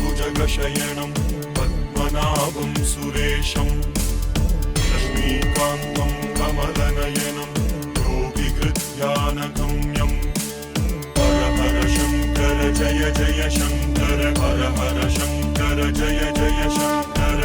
भुजगशयनं पद्मनाभं सुरेशं लक्ष्मीकान्तं कमलनयनं योगिगृध्यानगम्यं हर हर शङ्कर जय जय शङ्कर हर हर शङ्कर जय जय शङ्कर।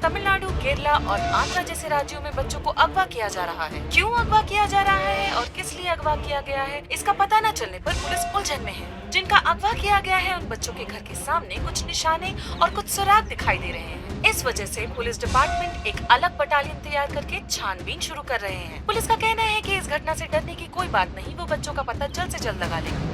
तमिलनाडु, केरला और आंध्र जैसे राज्यों में बच्चों को अगवा किया जा रहा है। क्यों अगवा किया जा रहा है और किस लिए अगवा किया गया है, इसका पता न चलने पर पुलिस उलझन में है। जिनका अगवा किया गया है उन बच्चों के घर के सामने कुछ निशाने और कुछ सुराग दिखाई दे रहे हैं। इस वजह से पुलिस डिपार्टमेंट एक अलग बटालियन तैयार करके छानबीन शुरू कर रहे हैं। पुलिस का कहना है कि इस घटना से डरने की कोई बात नहीं, वो बच्चों का पता जल्द से जल्द लगा लेंगे।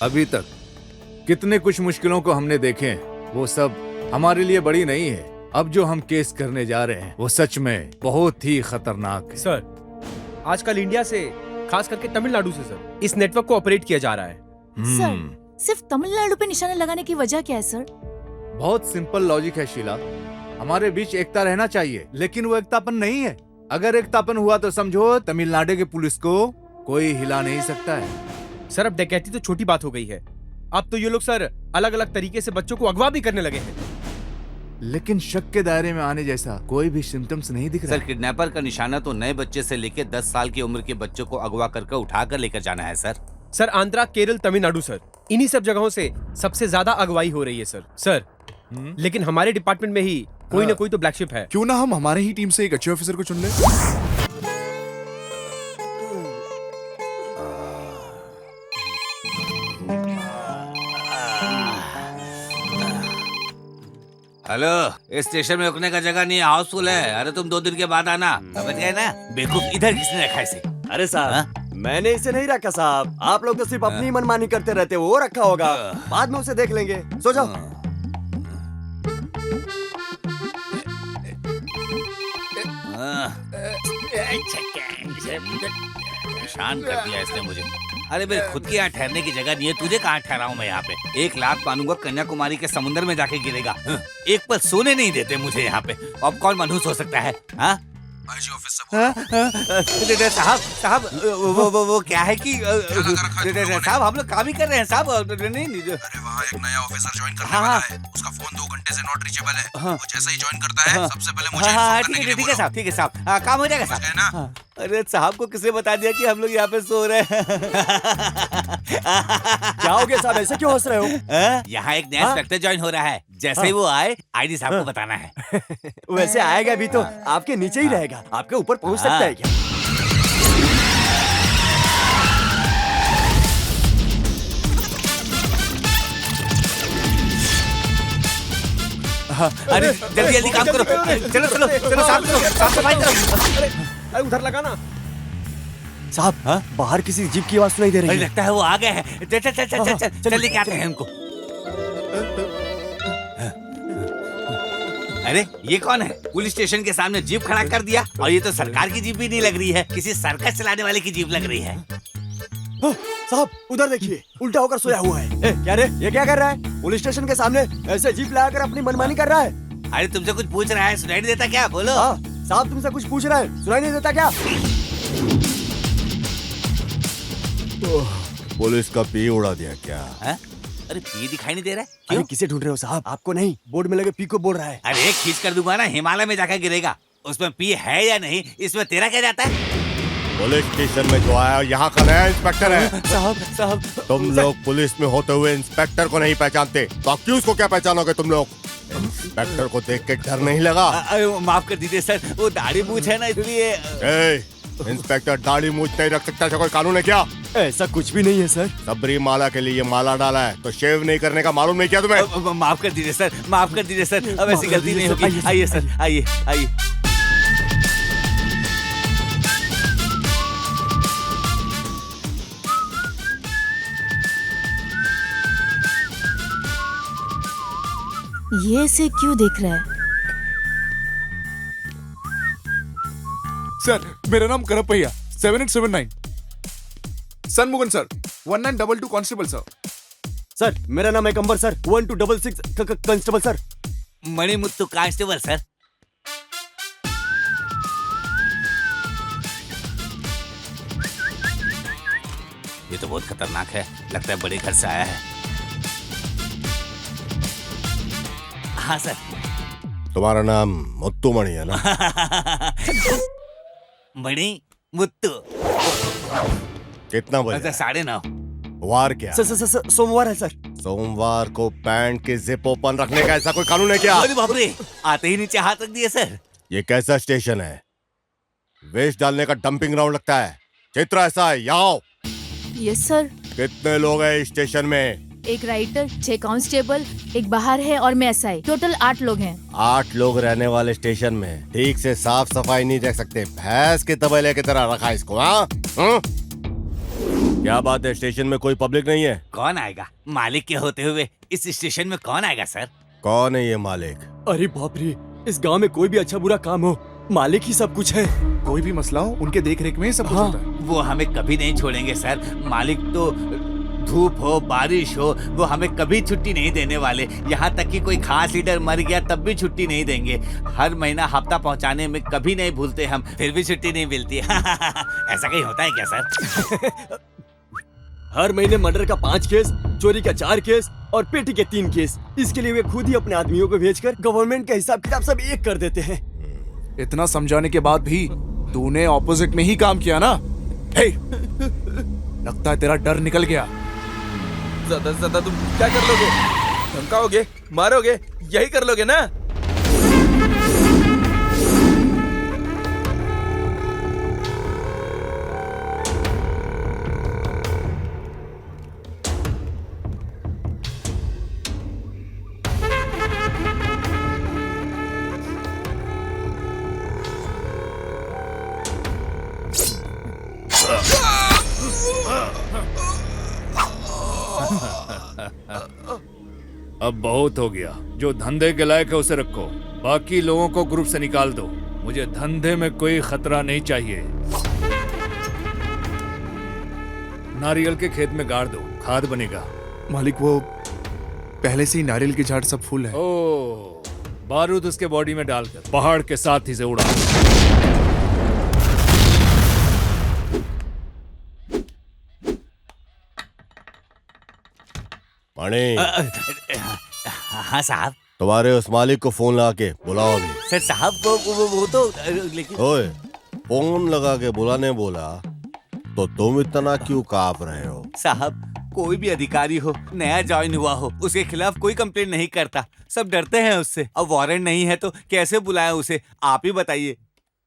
अभी तक कितने कुछ मुश्किलों को हमने देखे हैं, वो सब हमारे लिए बड़ी नहीं है। अब जो हम केस करने जा रहे हैं वो सच में बहुत ही खतरनाक है। सर, आजकल इंडिया से, खास करके तमिलनाडु से सर, इस नेटवर्क को ऑपरेट किया जा रहा है। सर, सिर्फ तमिलनाडु पे निशाने लगाने की वजह क्या है सर? बहुत सिंपल लॉजिक है शीला। हमारे बीच एकता रहना चाहिए, लेकिन वो एकतापन नहीं है। अगर एकतापन हुआ तो समझो तमिलनाडु की पुलिस को कोई हिला नहीं सकता है। सर, अब डकैती तो छोटी बात हो गई है। अब तो ये लोग सर अलग अलग तरीके से बच्चों को अगवा भी करने लगे हैं। लेकिन शक के दायरे में आने जैसा कोई भी सिम्टम्स नहीं दिख रहा। सर, किडनैपर का निशाना तो नए बच्चे से लेकर 10 साल की उम्र के बच्चों को अगवा करके उठा कर लेकर जाना है sir. Sir, Andhra, Kerala, Tamil Nadu sir, इन्हीं सब जगहों से सबसे ज्यादा अगवाई हो रही है सर। लेकिन हमारे डिपार्टमेंट में ही कोई ना कोई तो ब्लैक शिप है। क्यों ना हम हमारे ही टीम से एक अच्छे ऑफिसर को चुन लें? हेलो, इस स्टेशन में रुकने का जगह नहीं है, हाउसफुल है। अरे तुम 2 दिन के बाद आना, समझ गए ना? बेवकूफ, इधर किसने रखा इसे? अरे साहब, मैंने इसे नहीं रखा साहब। आप लोग तो सिर्फ अपनी मनमानी करते रहते हो। वो रखा होगा, बाद में उसे देख लेंगे। सो जाओ। परेशान कर दिया इसने मुझे। अरे मेरे खुद के यहाँ ठहरने की जगह नहीं है, तुझे कहाँ ठहराऊं मैं यहाँ पे? 1 लाख मानूंगा, कन्याकुमारी के समुद्र में जाके गिरेगा। एक पल सोने नहीं देते मुझे यहाँ पे। अब कौन मनहूस हो सकता है? हाँ, आईजी ऑफिस से साहब वो क्या है कि साहब हम लोग काम ही कर रहे हैं साहब। नहीं अरे वहाँ एक नया ऑफिसर ज्वाइन करने हाँ, वाला है, उसका फोन 2 घंटे से नॉट रीचेबल है। हाँ। वो जैसे ही ज्वाइन करता है हाँ। सबसे पहले मुझे हाँ इन्फॉर्म करने के लिए ठीक है बोलो। साहब, ठीक है साहब, हाँ, काम हो जाएगा समझ गए साहब। ना? हाँ। अरे साहब को किसने बता दिया कि हम लोग यहाँ पे सो रहे हैं? क्या हो गया साहब, ऐसे क्यों हंस रहे हो? हाँ? यहाँ एक नया इंस्पेक्टर ज्वाइन हो रहा है, जैसे ही वो आए आईडी साहब को बताना है। वैसे आएगा भी तो आपके नीचे ही रहेगा, आपके ऊपर पहुंच सकता है क्या? अरे जल्दी जल्दी काम करो, चलो चलो चलो साफ सफाई करो। अरे उधर लगा ना। साहब बाहर किसी जीप की आवाज सुनाई दे अरे रही है। लगता है वो आ गए हैं। चल चल चल चल चल चल जल्दी क्या आते हैं उनको। अरे ये कौन है? पुलिस स्टेशन के सामने जीप खड़ा कर दिया, और ये तो सरकार की जीप भी नहीं लग रही है, किसी सर्कस चलाने वाले की जीप लग रही है। साहब उधर देखिए, उल्टा होकर सोया हुआ है। क्या रे, ये क्या कर रहा है? पुलिस स्टेशन के सामने ऐसे जीप लगाकर अपनी मनमानी कर रहा है। अरे तुमसे कुछ पूछ रहा है, सुनाई नहीं देता क्या? बोलो। हाँ साहब तुमसे कुछ पूछ रहा है, सुनाई नहीं देता क्या? पुलिस का पी उड़ा दिया क्या? हाँ? अरे पी दिखाई नहीं दे रहा है? अरे क्यों? किसे ढूंढ रहे हो साहब? आपको नहीं, बोर्ड में लगे पी को बोल रहा है। अरे खींच कर दूंगा ना, हिमालय में जाकर गिरेगा। उसमें पी है या नहीं, इसमें तेरा क्या जाता है? पुलिस स्टेशन में जो आया यहाँ का नया इंस्पेक्टर है। साहब तुम लोग पुलिस में होते हुए इंस्पेक्टर को नहीं पहचानते तो अक्यूज को क्या पहचानोगे तुम लोग? इंस्पेक्टर को देख के डर नहीं लगा? माफ कर दीजिए सर, वो दाढ़ी मूछ है ना इसलिए। इंस्पेक्टर दाढ़ी मूछ नहीं रख सकता, ऐसा कोई कानून है क्या? ऐसा कुछ भी नहीं है सर। सबरी माला के लिए माला डाला है तो शेव नहीं करने का मालूम नहीं किया तुम्हें? माफ कर दीजिए सर, माफ कर दीजिए सर, अब ऐसी गलती नहीं होगी। आइए सर, आइए आइए। ये इसे क्यों देख रहा है? सर मेरा नाम Karuppaiah 7879 Shanmugam sir 1922 constable sir. Sir मेरा नाम है Kambar sir 1266 constable sir. Manimuthu constable sir. ये तो बहुत खतरनाक है, लगता है बड़े घर से आया है। हाँ सर। तुम्हारा नाम मुत्तू मणि है ना? मणि मुत्तु। कितना बजे? 9:30। वार क्या? सर सोमवार है सर। सोमवार को पैंट की जिप ओपन रखने का ऐसा कोई कानून है क्या? अरे बाप रे, आते ही नीचे हाथ रख दिए सर। ये कैसा स्टेशन है? वेस्ट डालने का डंपिंग ग्राउंड लगता है। चित्र ऐसा है, यहाँ आओ। Yes sir. कितने लोग हैं इस स्टेशन में? एक राइटर, 6 कांस्टेबल, एक बाहर है और मैं एसआई, टोटल 8 लोग हैं। 8 लोग रहने वाले स्टेशन में ठीक से साफ सफाई नहीं रख सकते, भैंस के तबेले की तरह रखा इसको। हाँ क्या बात है, स्टेशन में कोई पब्लिक नहीं है? कौन आएगा? मालिक के होते हुए इस स्टेशन में कौन आएगा सर? कौन है ये मालिक? अरे बाप रे, इस गांव में कोई भी अच्छा बुरा काम हो, मालिक ही सब कुछ है। कोई भी मसला हो उनके देख रेख में ही सब कुछ होता है। वो हमें कभी नहीं छोड़ेंगे सर। मालिक तो धूप हो बारिश हो, वो हमें कभी छुट्टी नहीं देने वाले। यहाँ तक कि कोई खास लीडर मर गया तब भी छुट्टी नहीं देंगे। हर महीना हफ्ता पहुँचाने में कभी नहीं भूलते हम, फिर भी छुट्टी नहीं मिलती। ऐसा कहीं होता है क्या सर? हर महीने मर्डर का 5 केस, चोरी का 4 केस और पेटी के 3 केस। इसके लिए वे खुद ही अपने आदमियों को भेजकर गवर्नमेंट का हिसाब किताब सब एक कर देते हैं। इतना समझाने के बाद भी तूने ऑपोजिट में ही काम किया ना? हे, लगता है तेरा डर निकल गया। ज्यादा से ज्यादा तुम क्या कर लोगे? धमकाओगे, मारोगे, यही कर लोगे ना? अब बहुत हो गया। जो धंधे के लायक है उसे रखो, बाकी लोगों को ग्रुप से निकाल दो। मुझे धंधे में कोई खतरा नहीं चाहिए। नारियल के खेत में गाड़ दो, खाद बनेगा। मालिक वो पहले से ही नारियल की झाड़ सब फूल है। ओ, बारूद उसके बॉडी में डालकर पहाड़ के साथ ही से उड़ा। मणि, हाँ साहब। तुम्हारे उस मालिक को फोन लगा के बुलाओ अभी। सर साहब वो तो लेकिन ओए, फोन लगा के बुलाने बोला तो तुम इतना क्यों कांप रहे हो? साहब, कोई भी अधिकारी हो, नया ज्वाइन हुआ हो, उसके खिलाफ कोई कंप्लेंट नहीं करता, सब डरते हैं उससे। अब वारंट नहीं है तो कैसे बुलाएं उसे, आप ही बताइए।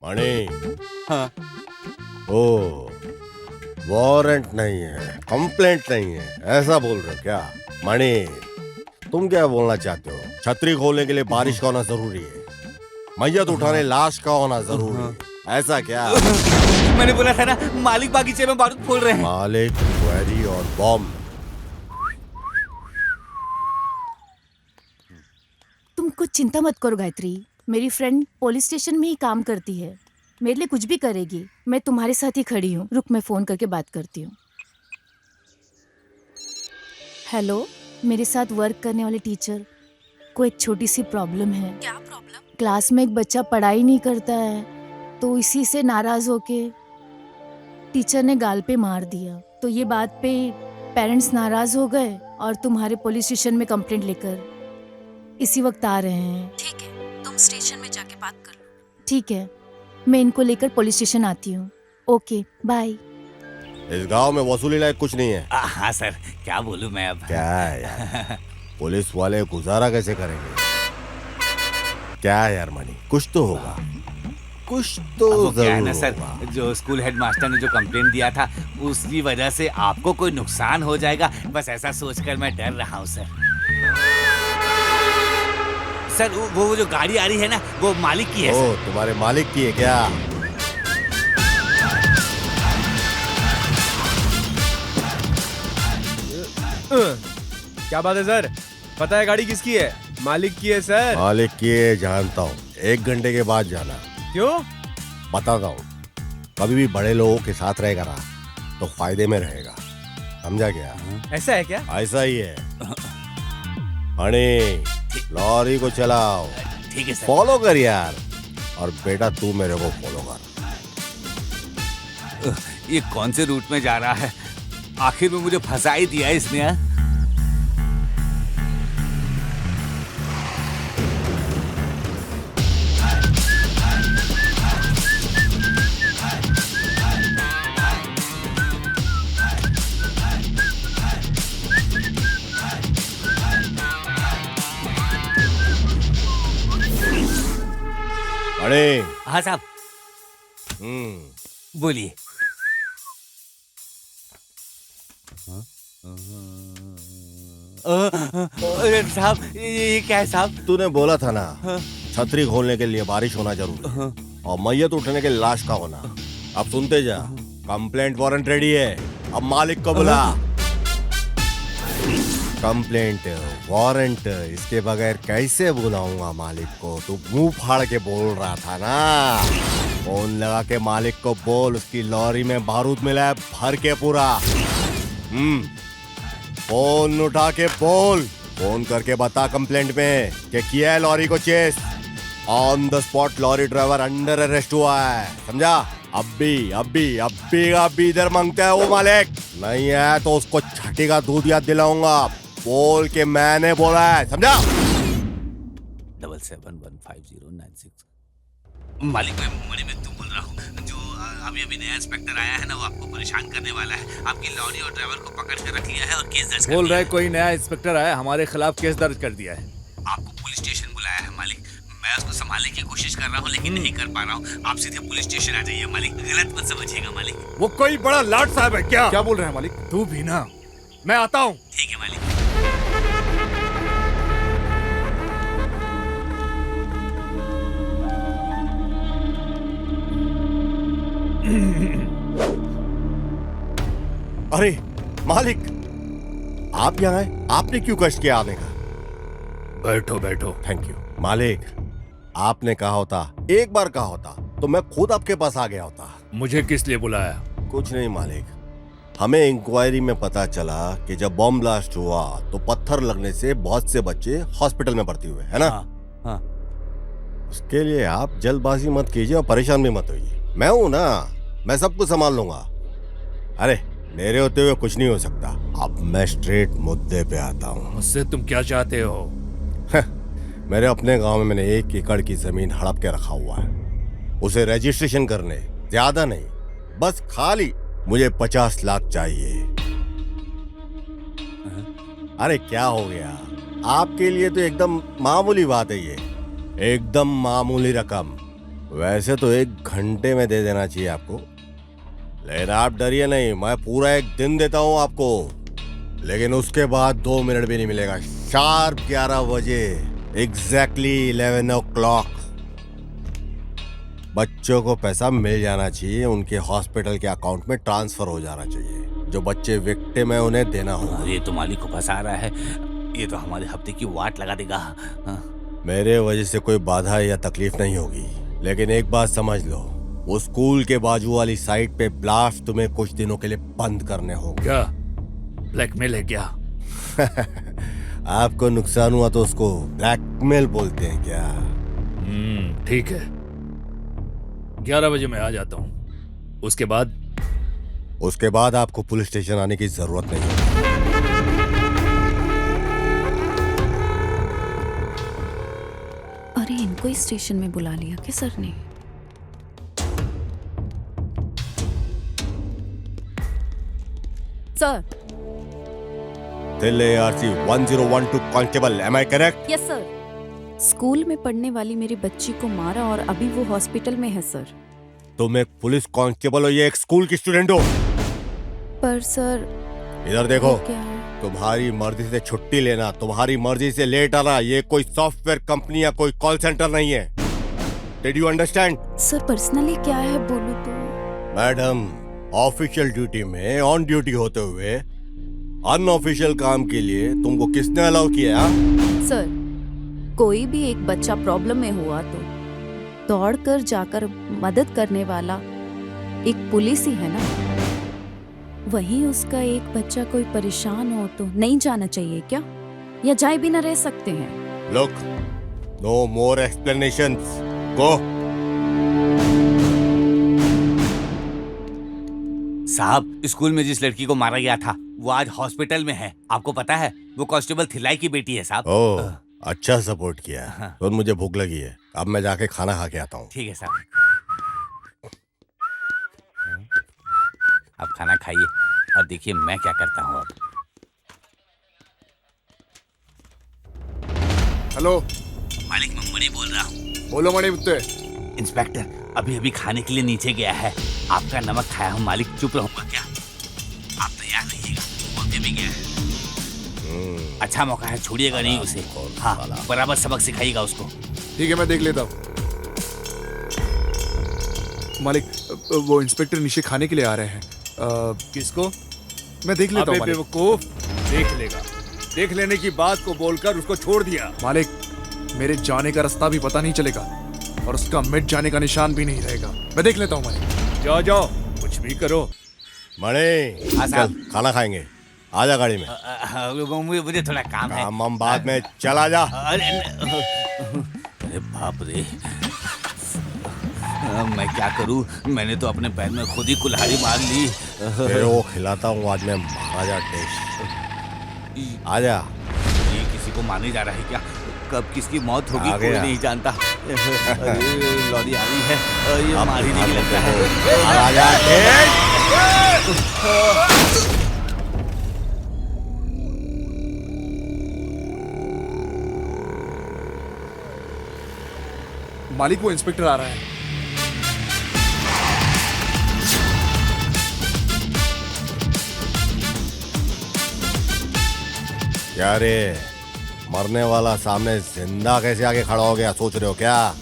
मणि, हाँ। ओ, वारंट नहीं है, कंप्लेंट नहीं है, ऐसा बोल रहे हो क्या? मणि, तुम क्या बोलना चाहते हो? छतरी खोलने के लिए बारिश का होना जरूरी है, मैयत उठाने लाश का होना जरूरी है, ऐसा क्या? मैंने बोला था ना, मालिक बागीचे में बारूद फोड़ रहे हैं। मालिक, क्वेरी और बॉम्ब। तुम कुछ चिंता मत करो गायत्री, मेरी फ्रेंड पुलिस स्टेशन में ही काम करती है, मेरे लिए कुछ भी करेगी। मैं तुम्हारे साथ ही खड़ी हूँ। रुक, मैं फोन करके बात करती हूँ। हेलो, मेरे साथ वर्क करने वाले टीचर को एक छोटी सी प्रॉब्लम है। क्या प्रॉब्लम? क्लास में एक बच्चा पढ़ाई नहीं करता है, तो इसी से नाराज होके टीचर ने गाल पे मार दिया। तो ये बात पे पेरेंट्स नाराज हो गए और तुम्हारे पुलिस स्टेशन में कंप्लेंट लेकर इसी वक्त आ रहे हैं। ठीक है, तुम स्टेशन में जाके बात कर लो। ठीक है, मैं इनको लेकर पुलिस स्टेशन आती हूँ। Okay, bye. इस गांव में वसूली लायक कुछ नहीं है। हाँ सर, क्या बोलूं मैं अब। क्या है यार, पुलिस वाले गुजारा कैसे करेंगे? क्या है यार मणि, कुछ तो होगा, कुछ तो अब वो क्या है ना जरूर सर, होगा। जो स्कूल हेडमास्टर ने जो कंप्लेंट दिया था, उसकी वजह से आपको कोई नुकसान हो जाएगा, बस ऐसा सोचकर मैं डर रहा हूँ सर। सर वो जो गाड़ी आ रही है ना, वो मालिक की है ओ, सर। तुम्हारे मालिक की है क्या? क्या बात है सर? पता है गाड़ी किसकी है? मालिक की है सर। मालिक की है जानता हूँ, 1 घंटे के बाद जाना। क्यों? बताता हूँ, कभी भी बड़े लोगों के साथ रहेगा ना तो फायदे में रहेगा, समझा क्या? ऐसा है क्या? ऐसा ही है। मणि, लॉरी को चलाओ। ठीक है सर। फॉलो कर यार, और बेटा तू मेरे को फॉलो कर। ये कौन से रूट में जा रहा है? आखिर में मुझे फंसा ही दिया इसने। हाँ? मणि, हाँ साहब, बोलिए। साहब, ये क्या है साहब? तूने बोला था ना, छतरी खोलने के लिए बारिश होना जरूरी है और मैयत उठने के लिए लाश का होना। अब सुनते जा, कंप्लेंट वारंट रेडी है, अब मालिक को बुला। कंप्लेंट वारंट इसके बगैर कैसे बुलाऊंगा मालिक को? तू मुंह फाड़ के बोल रहा था ना। फोन लगा के मालिक को बोल, उसकी लॉरी में बारूद मिला है भर के पूरा। फोन उठा के बोल, फोन करके बता कंप्लेंट में कि किया है लॉरी को chase. On the spot lorry driver under arrest हुआ है, समझा? अभी इधर मांगता है वो मालिक, नहीं है तो उसको छठी का दूध याद दिलाऊंगा। बोल के मैंने बोला है, समझा? 77150996। मालिक, मैं तू बोल रहा हूँ, जो अभी नया इंस्पेक्टर आया है ना, वो आपको परेशान करने वाला है। आपकी लॉरी और ड्राइवर को पकड़ कर रख लिया है और केस दर्ज कर बोल दिया रहे है। कोई नया इंस्पेक्टर आया, हमारे खिलाफ केस दर्ज कर दिया है। आपको पुलिस स्टेशन बुलाया है मालिक। मैं उसको संभालने की कोशिश कर रहा हूँ लेकिन नहीं कर पा रहा हूँ। आप सीधे पुलिस स्टेशन आ जाइए मालिक, गलत मत समझिएगा मालिक। वो कोई बड़ा लाट साहब है क्या? क्या बोल रहे हैं मालिक? तू भी ना, मैं आता हूँ। ठीक है मालिक। अरे मालिक, आप यहाँ आए, आपने क्यों कष्ट किया आने का? बैठो बैठो। थैंक यू मालिक, आपने कहा होता, एक बार कहा होता तो मैं खुद आपके पास आ गया होता। मुझे किस लिए बुलाया? कुछ नहीं मालिक, हमें इंक्वायरी में पता चला कि जब बॉम्ब ब्लास्ट हुआ तो पत्थर लगने से बहुत से बच्चे हॉस्पिटल में भर्ती हुए, है ना? हाँ। उसके लिए आप जल्दबाजी मत कीजिए और परेशान भी मत होइए। मैं हूं ना, मैं सब कुछ संभाल लूंगा। अरे मेरे होते हुए कुछ नहीं हो सकता, अब मैं स्ट्रेट मुद्दे पे आता हूँ। मुझसे तुम क्या चाहते हो? मेरे अपने गांव में मैंने 1 एकड़ की जमीन हड़प के रखा हुआ है। उसे रजिस्ट्रेशन करने, ज्यादा नहीं, बस खाली मुझे 50 लाख चाहिए। अरे क्या हो गया? आपके लिए तो एकदम मामूली बात है ये, एकदम मामूली रकम। वैसे तो 1 घंटे में दे देना चाहिए आपको, लेकिन आप डरिए नहीं, मैं पूरा 1 दिन देता हूं आपको। लेकिन उसके बाद 2 मिनट भी नहीं मिलेगा। शार्प 11 बजे, एग्जैक्टली 11 o'clock बच्चों को पैसा मिल जाना चाहिए, उनके हॉस्पिटल के अकाउंट में ट्रांसफर हो जाना चाहिए। जो बच्चे विक्टिम है उन्हें देना होगा। ये तो मालिक को फंसा रहा है, ये तो हमारे हफ्ते की वाट लगा देगा। मेरे वजह से कोई बाधा या तकलीफ नहीं होगी, लेकिन एक बात समझ लो, वो स्कूल के बाजू वाली साइट पे ब्लास्ट तुम्हें कुछ दिनों के लिए बंद करने होंगे। क्या ब्लैकमेल है क्या? आपको नुकसान हुआ तो उसको ब्लैकमेल बोलते हैं क्या? ठीक है, 11 बजे मैं आ जाता हूँ। उसके बाद आपको पुलिस स्टेशन आने की जरूरत नहीं है। अरे इनको ही स्टेशन में बुला लिया क्या सर ने? Sir. Delhi ARC 1012 constable, am I correct? Yes sir. School में पढ़ने वाली मेरी बच्ची को मारा और अभी वो हॉस्पिटल में है सर। तुम एक पुलिस कांस्टेबल हो या एक स्कूल की स्टूडेंट हो? पर सर इधर देखो, क्या है? तुम्हारी मर्जी से छुट्टी लेना, तुम्हारी मर्जी से लेट आना, ये कोई सॉफ्टवेयर कंपनी या कोई कॉल सेंटर नहीं है। Did you understand? Sir personally क्या है बोलो तो? मैडम, ऑफिशियल ड्यूटी में ऑन ड्यूटी होते हुए अनऑफिशियल काम के लिए तुमको किसने अलाउ किया? सर कोई भी एक बच्चा प्रॉब्लम में हुआ तो दौड़कर जाकर मदद करने वाला एक पुलिस ही है ना। वहीं उसका एक बच्चा कोई परेशान हो तो नहीं जाना चाहिए क्या, या जाए भी ना रह सकते हैं? लुक, नो मोर एक्सप्लेनेशंस, गो। साहब, स्कूल में जिस लड़की को मारा गया था वो आज हॉस्पिटल में है। आपको पता है, वो कांस्टेबल थिलाई की बेटी है साहब। ओह, अच्छा सपोर्ट किया। तो मुझे भूख लगी है, अब मैं जाके खाना खा के आता हूँ। ठीक है साहब, आप खाना खाइए और देखिए मैं क्या करता हूँ अब। हेलो मालिक, मैं मणि बोल रहा हूँ। बोलो मणि मुत्ते। इंस्पेक्टर अभी अभी खाने के लिए नीचे गया है, आपका नमक खाया हूँ मालिक, चुप रहूंगा क्या? आप तैयार रहिएगा, वो भी गया है। अच्छा मौका है, छोड़िएगा नहीं उसे। हाँ, बराबर सबक सिखाइएगा उसको। ठीक है, मैं देख लेता हूँ। मालिक, वो इंस्पेक्टर नीचे खाने के लिए आ रहे हैं। किसको? मैं देख लेता हूँ। बेवकूफ, देख लेगा। देख लेने की बात को बोलकर उसको छोड़ दिया। मालिक, मेरे जाने का रास्ता भी पता नहीं चलेगा और उसका मिट जाने का निशान भी नहीं रहेगा। मैं देख लेता हूँ मालिक। जाओ जाओ, कुछ भी करो। मणि, चल खाना खाएंगे, आजा गाड़ी में। मुझे थोड़ा काम है। काम बाद में, चला जा। अरे बाप रे, मैं क्या करूं? मैंने तो अपने पैर में खुद ही कुल्हाड़ी मार ली। तेरे को खिलाता हूँ आज मैं महाराजा टेस्ट। आजा। ये किसी को मारने जा रहा है क्या? कब किसकी मौत होगी कोई नहीं जानता। लॉरी आ रही है, ये मार ही नहीं लगता है। महाराजा टेस्ट। मालिक, वो इंस्पेक्टर आ रहा है। क्या रे, मरने वाला सामने जिंदा कैसे आगे खड़ा हो गया, सोच रहे हो क्या?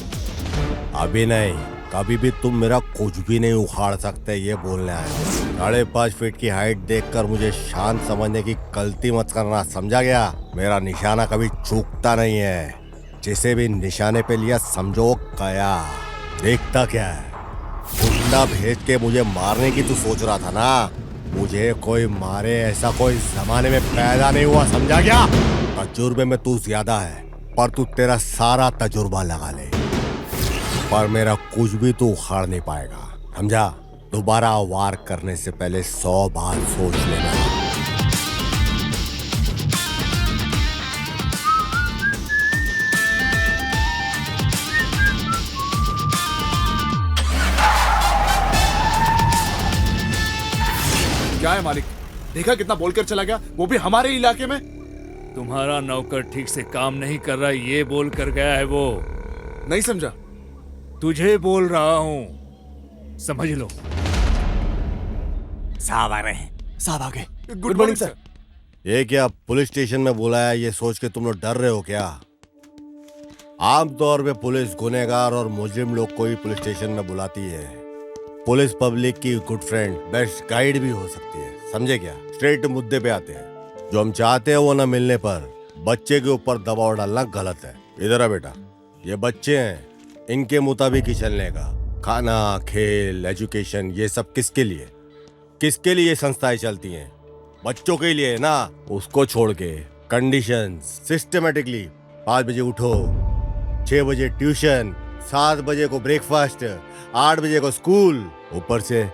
अभी नहीं, कभी भी तुम मेरा कुछ भी नहीं उखाड़ सकते, ये बोलने आए। 5.5 फीट की हाइट देखकर मुझे शांत समझने की गलती मत करना, समझा गया? मेरा निशाना कभी चूकता नहीं है, जिसे भी निशाने पे लिया समझो गया। देखता क्या है, गुंडा भेज के मुझे मारने की तू सोच रहा था ना? मुझे कोई मारे ऐसा कोई जमाने में पैदा नहीं हुआ, समझा गया? तजुर्बे में तू ज्यादा है, पर तू तेरा सारा तजुर्बा लगा ले, पर मेरा कुछ भी तू उखाड़ नहीं पाएगा, समझा? दोबारा वार करने से पहले 100 बार सोच लेना। है मालिक? देखा कितना बोलकर चला गया, वो भी हमारे इलाके में। तुम्हारा नौकर ठीक से काम नहीं कर रहा ये बोल कर गया है वो। नहीं समझा। तुझे बोल रहा हूँ, समझ लो। साहब आ रहे हैं। साहब आ गए। Good morning sir. ये क्या पुलिस स्टेशन में बुलाया ये सोच के तुम लोग डर रहे हो क्या? आमतौर पे पुलिस गुनहगार और मुजरिम लोग को ही पुलिस स्टेशन में बुलाती है। पुलिस पब्लिक की गुड फ्रेंड, बेस्ट गाइड भी हो सकती है, समझे क्या? स्ट्रेट मुद्दे पे आते हैं। जो हम चाहते हैं वो न मिलने पर बच्चे के ऊपर दबाव डालना गलत है। इधर आ बेटा, ये बच्चे हैं, इनके मुताबिक ही चलने का। खाना, खेल, एजुकेशन, ये सब किसके लिए? किसके लिए ये संस्थाएं चलती हैं? बच्चों के लिए ना। उसको छोड़ के कंडीशंस सिस्टमेटिकली 5 बजे उठो, 6 बजे ट्यूशन, 7 बजे को ब्रेकफास्ट, 8 बजे को स्कूल, ऊपर से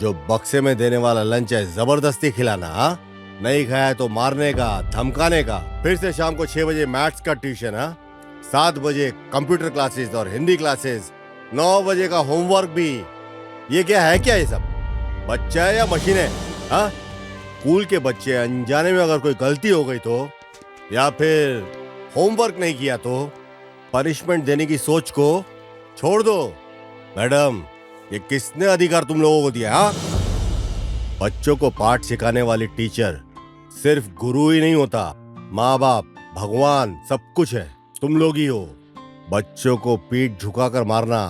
जो बक्से में देने वाला लंच है जबरदस्ती खिलाना। हाँ, नहीं खाया तो मारने का, धमकाने का। फिर से शाम को 6 बजे मैथ्स का ट्यूशन। हाँ, 7 बजे कंप्यूटर क्लासेस और हिंदी क्लासेस, 9 बजे का होमवर्क भी। ये क्या है? क्या ये सब बच्चा है या मशीन है? हाँ, स्कूल के बच्चे अनजाने में अगर कोई गलती हो गई तो, या फिर होमवर्क नहीं किया तो पनिशमेंट देने की सोच को छोड़ दो। मैडम, ये किसने अधिकार तुम लोगों को दिया? हाँ, बच्चों को पाठ सिखाने वाली टीचर सिर्फ गुरु ही नहीं होता, माँ बाप, भगवान, सब कुछ है। तुम लोग ही हो। बच्चों को पीठ झुकाकर मारना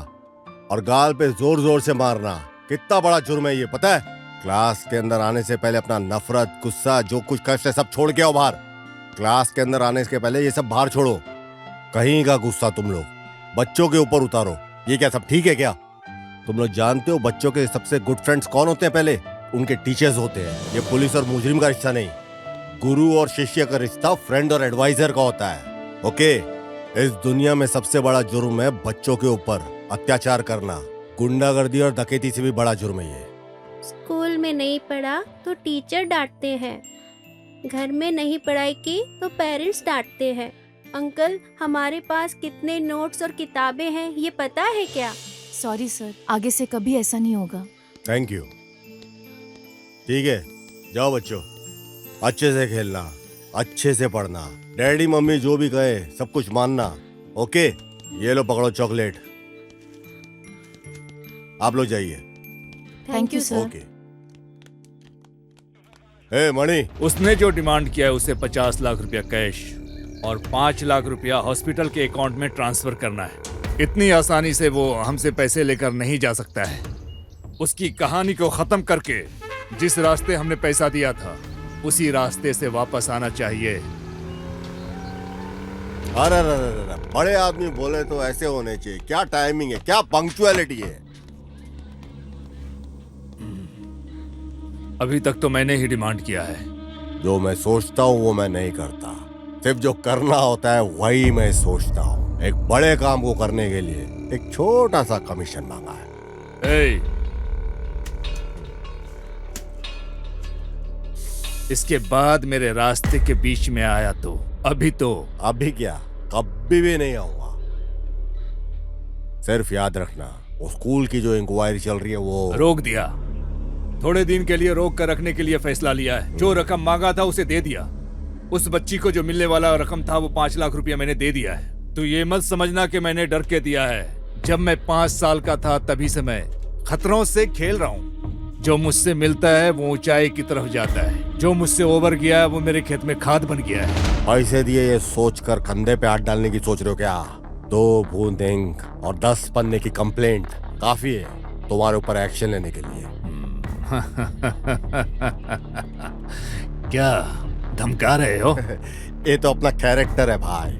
और गाल पे जोर जोर से मारना कितना बड़ा जुर्म है ये पता है? क्लास के अंदर आने से पहले अपना नफरत, गुस्सा, जो कुछ कष्ट है सब छोड़ के आओ बाहर। क्लास के अंदर आने के पहले ये सब बाहर छोड़ो। कहीं का गुस्सा तुम लोग बच्चों के ऊपर उतारो। ये क्या सब ठीक है क्या? तुम लोग जानते हो बच्चों के सबसे गुड फ्रेंड्स कौन होते हैं? पहले उनके टीचर्स होते हैं। ये पुलिस और मुजरिम का रिश्ता नहीं, गुरु और शिष्य का रिश्ता फ्रेंड और एडवाइजर का होता है। ओके, इस दुनिया में सबसे बड़ा जुर्म है बच्चों के ऊपर अत्याचार करना। गुंडागर्दी और डकैती से भी बड़ा जुर्म है ये। स्कूल में नहीं पढ़ा तो टीचर डांटते हैं, घर में नहीं पढ़ाई की तो पेरेंट्स डांटते हैं। अंकल, हमारे पास कितने नोट्स और किताबें हैं ये पता है क्या? सॉरी सर, आगे से कभी ऐसा नहीं होगा। Thank you. ठीक है, जाओ बच्चों, अच्छे से खेलना, अच्छे से पढ़ना, डैडी मम्मी जो भी कहे सब कुछ मानना। ओके, ये लो पकड़ो चॉकलेट। आप लोग जाइए। Thank you sir. ओके। ए मणि, उसने जो डिमांड किया है उसे 50 लाख रुपया कैश और 5 लाख रुपया हॉस्पिटल के अकाउंट में ट्रांसफर करना है। इतनी आसानी से वो हमसे पैसे लेकर नहीं जा सकता है। उसकी कहानी को खत्म करके जिस रास्ते हमने पैसा दिया था उसी रास्ते से वापस आना चाहिए। अरे बड़े आदमी बोले तो ऐसे होने चाहिए। क्या टाइमिंग है, क्या पंक्चुअलिटी है। अभी तक तो मैंने ही डिमांड किया है। जो मैं सोचता हूँ वो मैं नहीं करता, सिर्फ जो करना होता है वही मैं सोचता हूँ। एक बड़े काम को करने के लिए एक छोटा सा कमीशन मांगा है। इसके बाद मेरे रास्ते के बीच में आया तो अभी क्या, कभी भी नहीं आऊंगा। सिर्फ याद रखना, वो स्कूल की जो इंक्वायरी चल रही है वो रोक दिया। थोड़े दिन के लिए रोक कर रखने के लिए फैसला लिया है। जो रकम मांगा था उसे दे दिया। उस बच्ची को जो मिलने वाला रकम था वो 5 लाख रुपया मैंने दे दिया है। तो ये मत समझना कि मैंने डर के दिया है। जब मैं 5 साल का था तभी से मैं खतरों से खेल रहा हूँ। जो मुझसे मिलता है वो ऊंचाई की तरफ जाता है, जो मुझसे ओवर गया है वो मेरे खेत में खाद बन गया है। पैसे दिए ये सोचकर कंधे पे हाथ डालने की सोच रहे हो क्या? 2 बूंद इंक और 10 पन्ने की कंप्लेंट काफी है तुम्हारे ऊपर एक्शन लेने के लिए। क्या धमका रहे हो? ये तो अपना कैरेक्टर है भाई।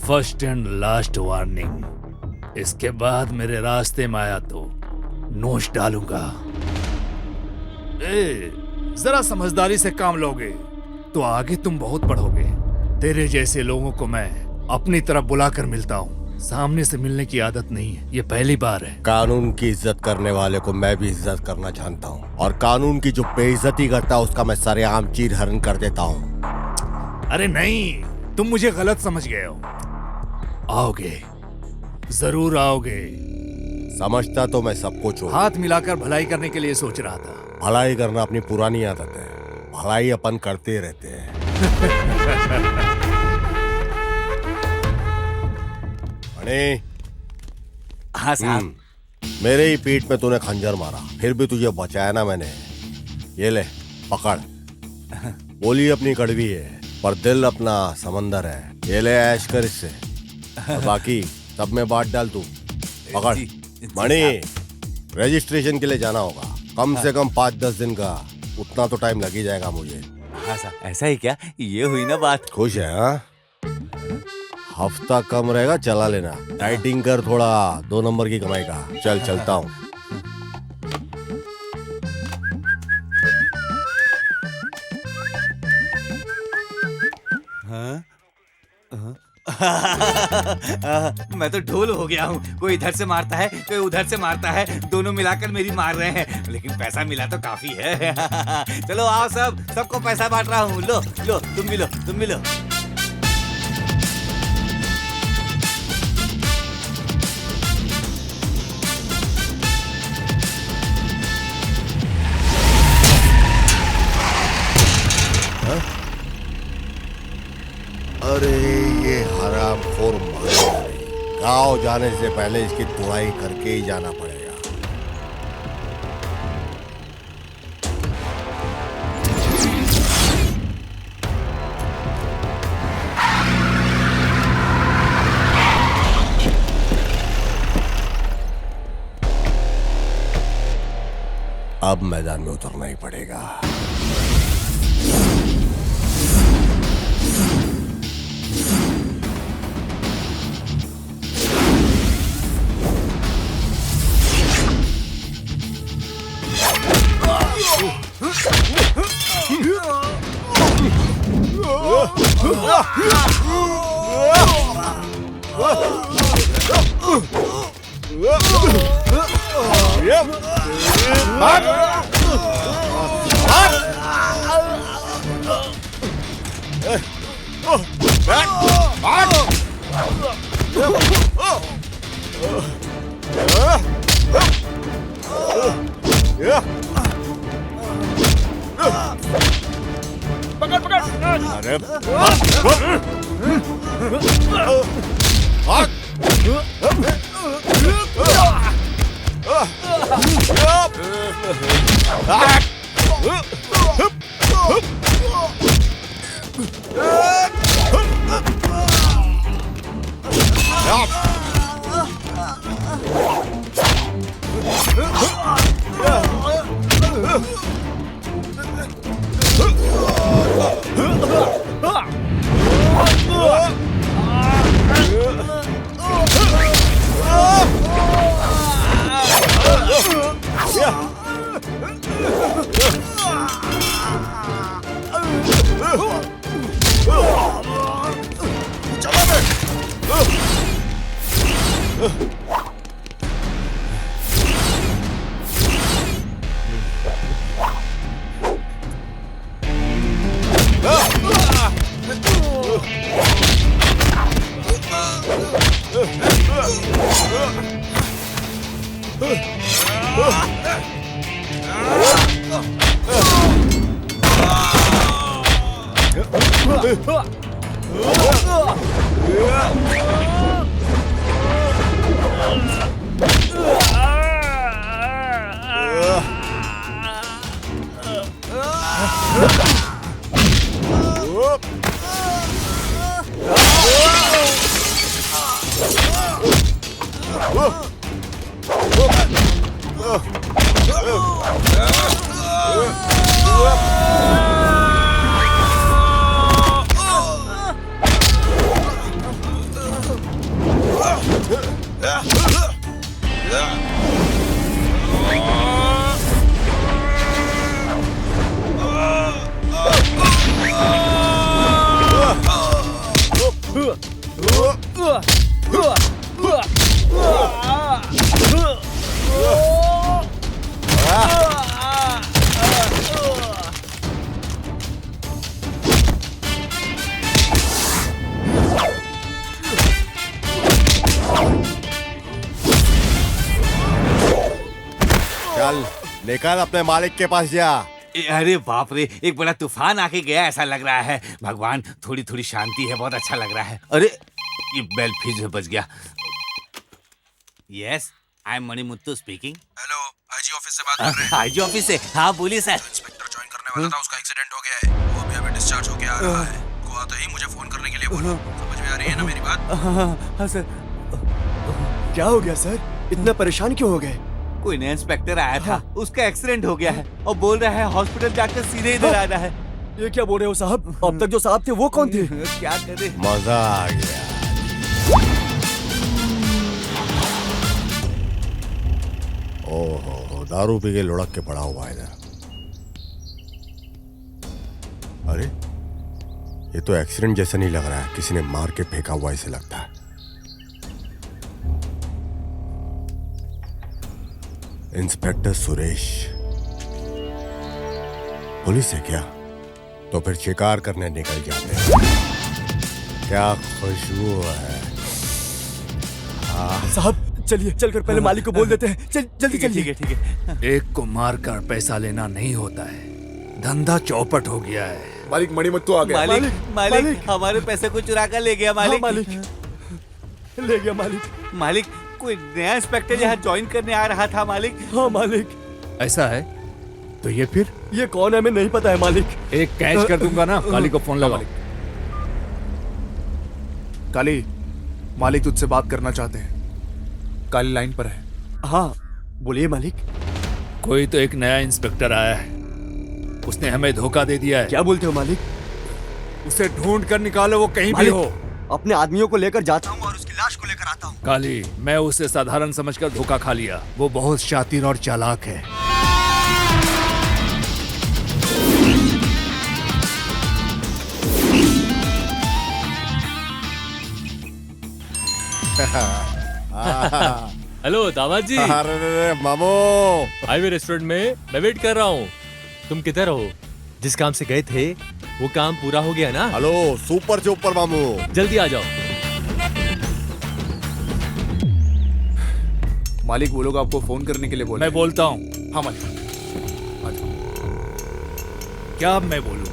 First and last warning. इसके बाद मेरे रास्ते में आया तो नोच डालूंगा। जरा समझदारी से काम लोगे तो आगे तुम बहुत बढ़ोगे। तेरे जैसे लोगों को मैं अपनी तरफ बुलाकर मिलता हूँ, सामने से मिलने की आदत नहीं है। ये पहली बार है। कानून की इज्जत करने वाले को मैं भी इज्जत करना जानता हूँ, और कानून की जो बेइज्जती करता है उसका मैं सरेआम चीर हरण कर देता हूँ। अरे नहीं, तुम मुझे गलत समझ गए हो। आओगे, जरूर आओगे। समझता तो मैं सब कुछ हूँ। हाथ मिलाकर भलाई करने के लिए सोच रहा था। भलाई करना अपनी पुरानी आदत है, भलाई अपन करते रहते हैं। मणि, हाँ साहब। मेरे ही पीठ में तूने खंजर मारा, फिर भी तुझे बचाया ना मैंने। ये ले पकड़। बोली अपनी कड़वी है पर दिल अपना समंदर है। ये ले ऐश कर इससे, और बाकी सब में बांट डाल तू। पकड़। मणि, रजिस्ट्रेशन के लिए जाना होगा, कम से कम 5-10 दिन का, उतना तो टाइम लग ही जाएगा मुझे। हाँ साहब, ऐसा ही क्या? ये हुई ना बात। खुश है? हाँ, हफ्ता कम रहेगा, चला लेना। डाइटिंग कर थोड़ा, 2 नंबर की कमाई का। चल चलता हूँ। मैं तो ढोल हो गया हूँ। कोई इधर से मारता है, कोई उधर से मारता है, दोनों मिलाकर मेरी मार रहे हैं, लेकिन पैसा मिला तो काफी है। चलो आओ सब, सबको पैसा बांट रहा हूँ। लो लो, तुम भी लो, तुम भी लो। अरे ये हरामखोर मारेगा नहीं। गाँव जाने से पहले इसकी तुड़ाई करके ही जाना पड़ेगा। अब मैदान में उतरना ही पड़ेगा। पकड़ पकड़। अरे निकल अपने मालिक के पास जा। अरे बाप रे, एक बड़ा तूफान आके गया ऐसा लग रहा है। भगवान, थोड़ी थोड़ी शांति है, बहुत अच्छा लग रहा है। अरे ये बेल फिर से बज गया। Yes, I am Manimuthu speaking. Hello, IG office से बात कर रहे हैं। आईजी ऑफिस से? हाँ बोलिए सर। इंस्पेक्टर ज्वाइन करने वाला था, उसका एक्सीडेंट हो गया है। वो अभी डिस्चार्ज होके आ रहा है। को आता ही मुझे फोन करने के लिए बोलो। समझ में आ रही है ना मेरी बात? हाँ सर। क्या हो गया सर? इतना परेशान क्यों हो गए? कोई नया इंस्पेक्टर आया था, उसका एक्सीडेंट हो गया है और बोल रहा है हॉस्पिटल जाकर सीधे इधर आना है। ये क्या बोल रहे हो साहब? अब तक जो साहब थे वो कौन थे? क्या करे? मजा आ गया। ओहो, दारू पी के लुढ़क के पड़ा हुआ है इधर। अरे ये तो एक्सीडेंट जैसा नहीं लग रहा है, किसी ने मार के फेंका हुआ ऐसे लगता है। इंस्पेक्टर सुरेश पुलिस है क्या? तो फिर शिकार करने निकल जाते हैं। क्या खुशबू है। साहब चलिए, चलकर पहले मालिक को बोल देते हैं। जल्दी चलिए। ठीक है। एक को मारकर पैसा लेना नहीं होता है, धंधा चौपट हो गया है। मालिक मणिमुत्तु आ गया। मालिक हमारे पैसे को चुरा कर ले गया। मालिक ले गया मालिक। मालिक, कोई नया इंस्पेक्टर यहाँ ज्वाइन करने आ रहा था मालिक। हाँ मालिक। ऐसा है तो ये फिर ये कौन है हमें नहीं पता है मालिक। एक कैच कर दूंगा ना। काली को फोन लगा। काली, मालिक तुझसे बात करना चाहते हैं। काली लाइन पर है। हाँ बोलिए मालिक। कोई तो एक नया इंस्पेक्टर आया है, उसने हमें धोखा दे दिया है। क्या बोलते हो मालिक? उसे ढूंढ कर निकालो, वो कहीं भी हो। अपने आदमियों को लेकर जाता हूँ और उसकी लाश को लेकर आता हूँ। काली, मैं उसे साधारण समझकर धोखा खा लिया। वो बहुत शातिर और चालाक है। हेलो दामाद जी। अरे मामू, हाईवे रेस्टोरेंट में मैं वेट कर रहा हूँ। तुम किधर हो? जिस काम से गए थे वो काम पूरा हो गया ना? हेलो सुपर चुपर मामू, जल्दी आ जाओ। मालिक वो लोग आपको फोन करने के लिए बोले। मैं बोलता हूँ। हाँ मालिक। क्या अब मैं बोलूं?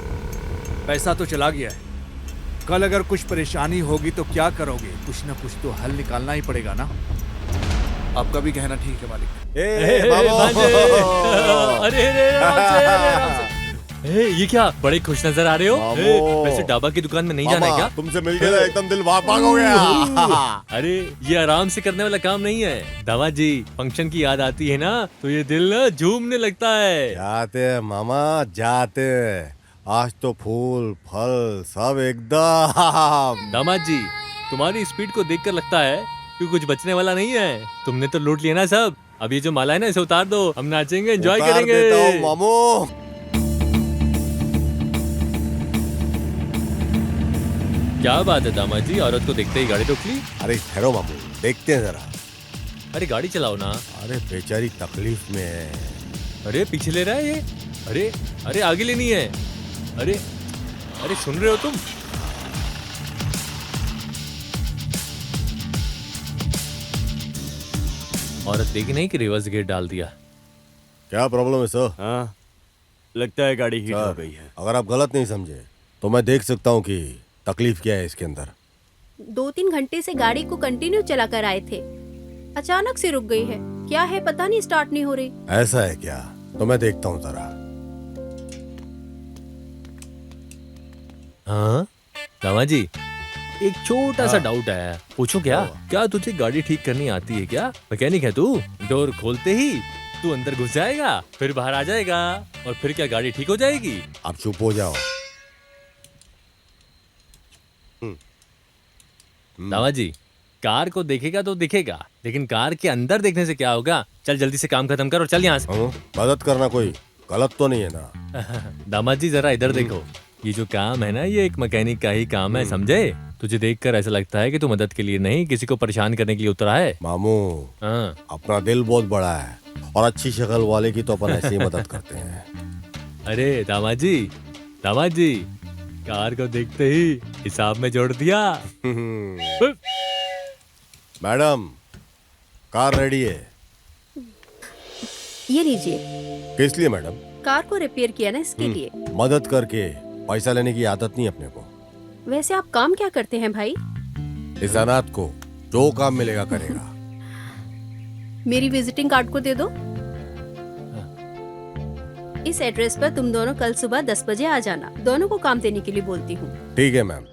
पैसा तो चला गया है। कल अगर कुछ परेशानी होगी तो क्या करोगे? कुछ ना कुछ तो हल निकालना ही पड़ेगा ना। आपका भी कहना ठीक है मालिक। अरे ये क्या बड़े खुश नजर आ रहे हो? वैसे डाबा की दुकान में नहीं जाना है क्या? तुमसे मिलके तो एकदम दिल भाग भाग हो गया। अरे ये आराम से करने वाला काम नहीं है दावा जी। फंक्शन की याद आती है ना तो ये दिल ना झूमने लगता है। जाते मामा जाते, आज तो फूल फल सब एकदम। दामाद जी, तुम्हारी स्पीड को देखकर लगता है कि कुछ बचने वाला नहीं है। तुमने तो लूट लिया ना सब। अब ये जो माला है ना इसे उतार दो, हम नाचेंगे, एंजॉय करेंगे। मामू क्या बात है दामाद जी, औरत को देखते ही गाड़ी रोक ली? अरे ठहरो मामू, देखते हैं जरा। अरे गाड़ी चलाओ ना। अरे बेचारी तकलीफ में है। अरे पीछे ले रहा है ये। अरे अरे आगे लेनी है। अरे अरे सुन रहे हो तुम? औरत देखी नहीं कि रिवर्स गेट डाल दिया। क्या प्रॉब्लम है सर? हाँ लगता है गाड़ी हीट हो गई है। अगर आप गलत नहीं समझे तो मैं देख सकता हूँ कि तकलीफ क्या है इसके अंदर। 2-3 घंटे से गाड़ी को कंटिन्यू चला कर आए थे, अचानक से रुक गई है। क्या है पता नहीं, स्टार्ट नहीं हो रही। ऐसा है क्या? तो मैं देखता हूँ जरा। हाँ दामा जी, एक छोटा सा डाउट आया, पूछूं क्या? क्या तुझे गाड़ी ठीक करनी आती है क्या? मैकेनिक है तू? डोर खोलते ही तू अंदर घुस जाएगा, फिर बाहर आ जाएगा और फिर क्या गाड़ी ठीक हो जाएगी? आप चुप हो जाओ। दामा जी, कार को देखेगा तो दिखेगा, लेकिन कार के अंदर देखने से क्या होगा? चल जल्दी से काम खत्म कर और चल यहाँ से। मदद करना कोई गलत तो नहीं है ना? दामाद जी जरा इधर देखो, ये जो काम है ना ये एक मैकेनिक का ही काम है, समझे? तुझे देखकर ऐसा लगता है कि तू मदद के लिए नहीं किसी को परेशान करने के लिए उतरा है। मामू अपना दिल बहुत बड़ा है और अच्छी शक्ल वाले की तो अपन ऐसे ही मदद करते हैं। अरे दामाद जी, कार को देखते ही हिसाब में जोड़ दिया। मैडम कार रेडी है। ये लीजिए। किस लिए मैडम? कार को रिपेयर किया ना, इसके लिए। मदद करके पैसा लेने की आदत नहीं अपने को। वैसे आप काम क्या करते हैं भाई? इस अनाथ को जो काम मिलेगा करेगा। मेरी विजिटिंग कार्ड को दे दो। इस एड्रेस पर तुम दोनों कल सुबह 10 बजे आ जाना। दोनों को काम देने के लिए बोलती हूँ। ठीक है मैम।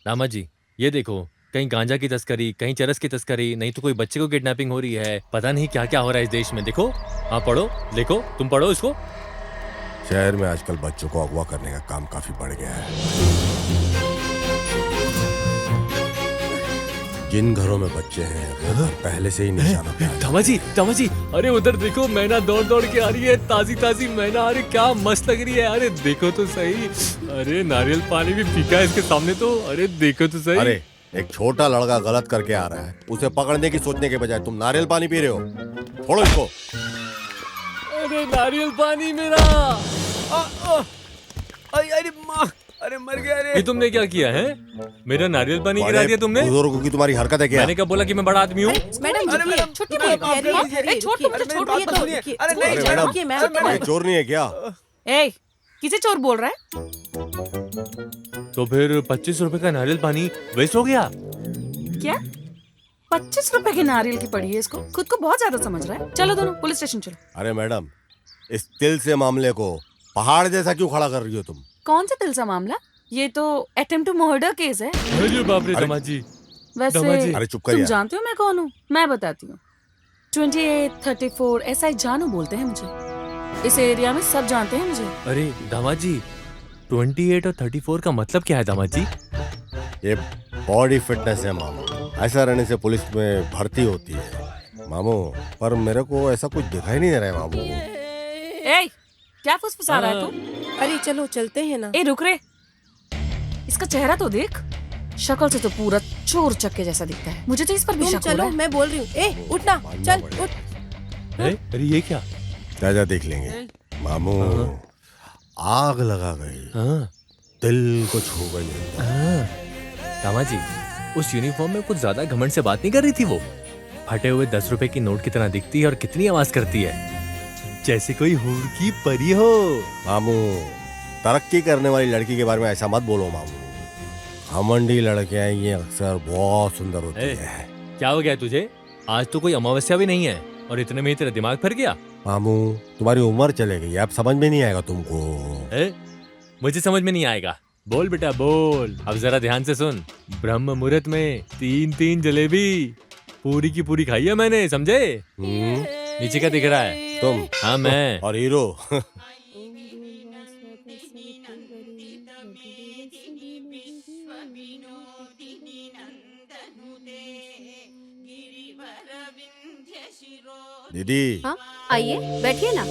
रामा जी, ये देखो, कहीं गांजा की तस्करी, कहीं चरस की तस्करी, नहीं तो कोई बच्चे को किडनैपिंग हो रही है। पता नहीं क्या क्या हो रहा है इस देश में। देखो, हाँ पढ़ो, देखो, तुम पढ़ो इसको। शहर में आजकल बच्चों को अगवा करने का काम काफी बढ़ गया है। जिन घरों में बच्चे हैं वो घर पहले से ही निशाना पे। दामा जी, अरे उधर देखो, मैना दौड़ दौड़ के आ रही है। ताजी ताजी मैना, अरे क्या मस्त लग रही है। अरे देखो तो सही, अरे नारियल पानी भी फीका है इसके सामने तो। अरे देखो तो सही। अरे एक छोटा लड़का गलत करके आ रहा है, उसे पकड़ने की सोचने के बजाय तुम नारियल पानी पी रहे हो। छोड़ो इसको। अरे नारियल पानी मेरा। अरे माँ, अरे मर गया रे। ये तुमने क्या किया है? मेरा नारियल पानी गिरा दिया तुमने। बुजुर्गों की तुम्हारी हरकत है क्या? मैंने कब बोला कि मैं बड़ा आदमी हूँ? मैडम छुट्टी अरे मैडम, ये चोर नहीं है क्या? ए, किसे चोर बोल रहा है? तो फिर 25 रुपए का नारियल पानी वेस्ट हो गया क्या? 25 रुपए की नारियल की पड़ी है इसको। खुद को बहुत ज्यादा समझ रहा है। चलो दोनों पुलिस स्टेशन चलो। अरे मैडम, इस तिल से मामले को पहाड़ जैसा क्यों खड़ा कर रही हो तुम? कौन सा तिल सा मामला? ये तो अटेम्प्ट टू मर्डर केस है। अरे बाप रे दामाद जी। वैसे अरे चुप कर तुम यार। जानते हो मैं कौन हूँ? मैं बताती हूँ। 28, 34 SI जानू बोलते हैं मुझे। इस एरिया में सब जानते हैं मुझे। अरे दामाद जी, 28 और 34 का मतलब क्या है दामाद जी? ये बॉडी फिटनेस है मामू। ऐसा रहने से पुलिस में भर्ती होती है मामू। पर मेरे को ऐसा कुछ दिखाई नहीं दे रहा है मामू। ए, क्या फुसफुसा रहा है तू? अरे चलो चलते हैं ना। ए रुक रे, इसका चेहरा तो देख। शक्ल से तो पूरा चोर चक्के जैसा दिखता है। मुझे तो इस पर भी तुम शक हो चलो, रहा है। मैं बोल रही हूँ। ए उठना, चल उठ। अरे ये क्या? जा देख लेंगे मामू। आग लगा गई, दिल को छू गई। दामाद जी, उस यूनिफॉर्म में कुछ ज्यादा घमंड से बात नहीं कर रही थी वो? फटे हुए 10 रुपए की नोट की तरह दिखती है और कितनी आवाज करती है, जैसे कोई हूर की परी हो। मामू, तरक्की करने वाली लड़की के बारे में ऐसा मत बोलो मामू। घमंडी लड़कियां ये अक्सर बहुत सुंदर होती है। क्या हो गया तुझे? आज तो कोई अमावस्या भी नहीं है और इतने में ही तेरा दिमाग फिर गया। मामू, तुम्हारी उम्र चले गई, अब समझ में नहीं आएगा तुमको। मुझे समझ में नहीं आएगा। बोल बेटा बोल। अब जरा ध्यान से सुन। ब्रह्म मुहूर्त में 3 जलेबी पूरी की पूरी खाई है मैंने, समझे? नीचे क्या दिख रहा है? तुम। हाँ मैं। और हीरो। दीदी। हाँ आइए, बैठिए ना।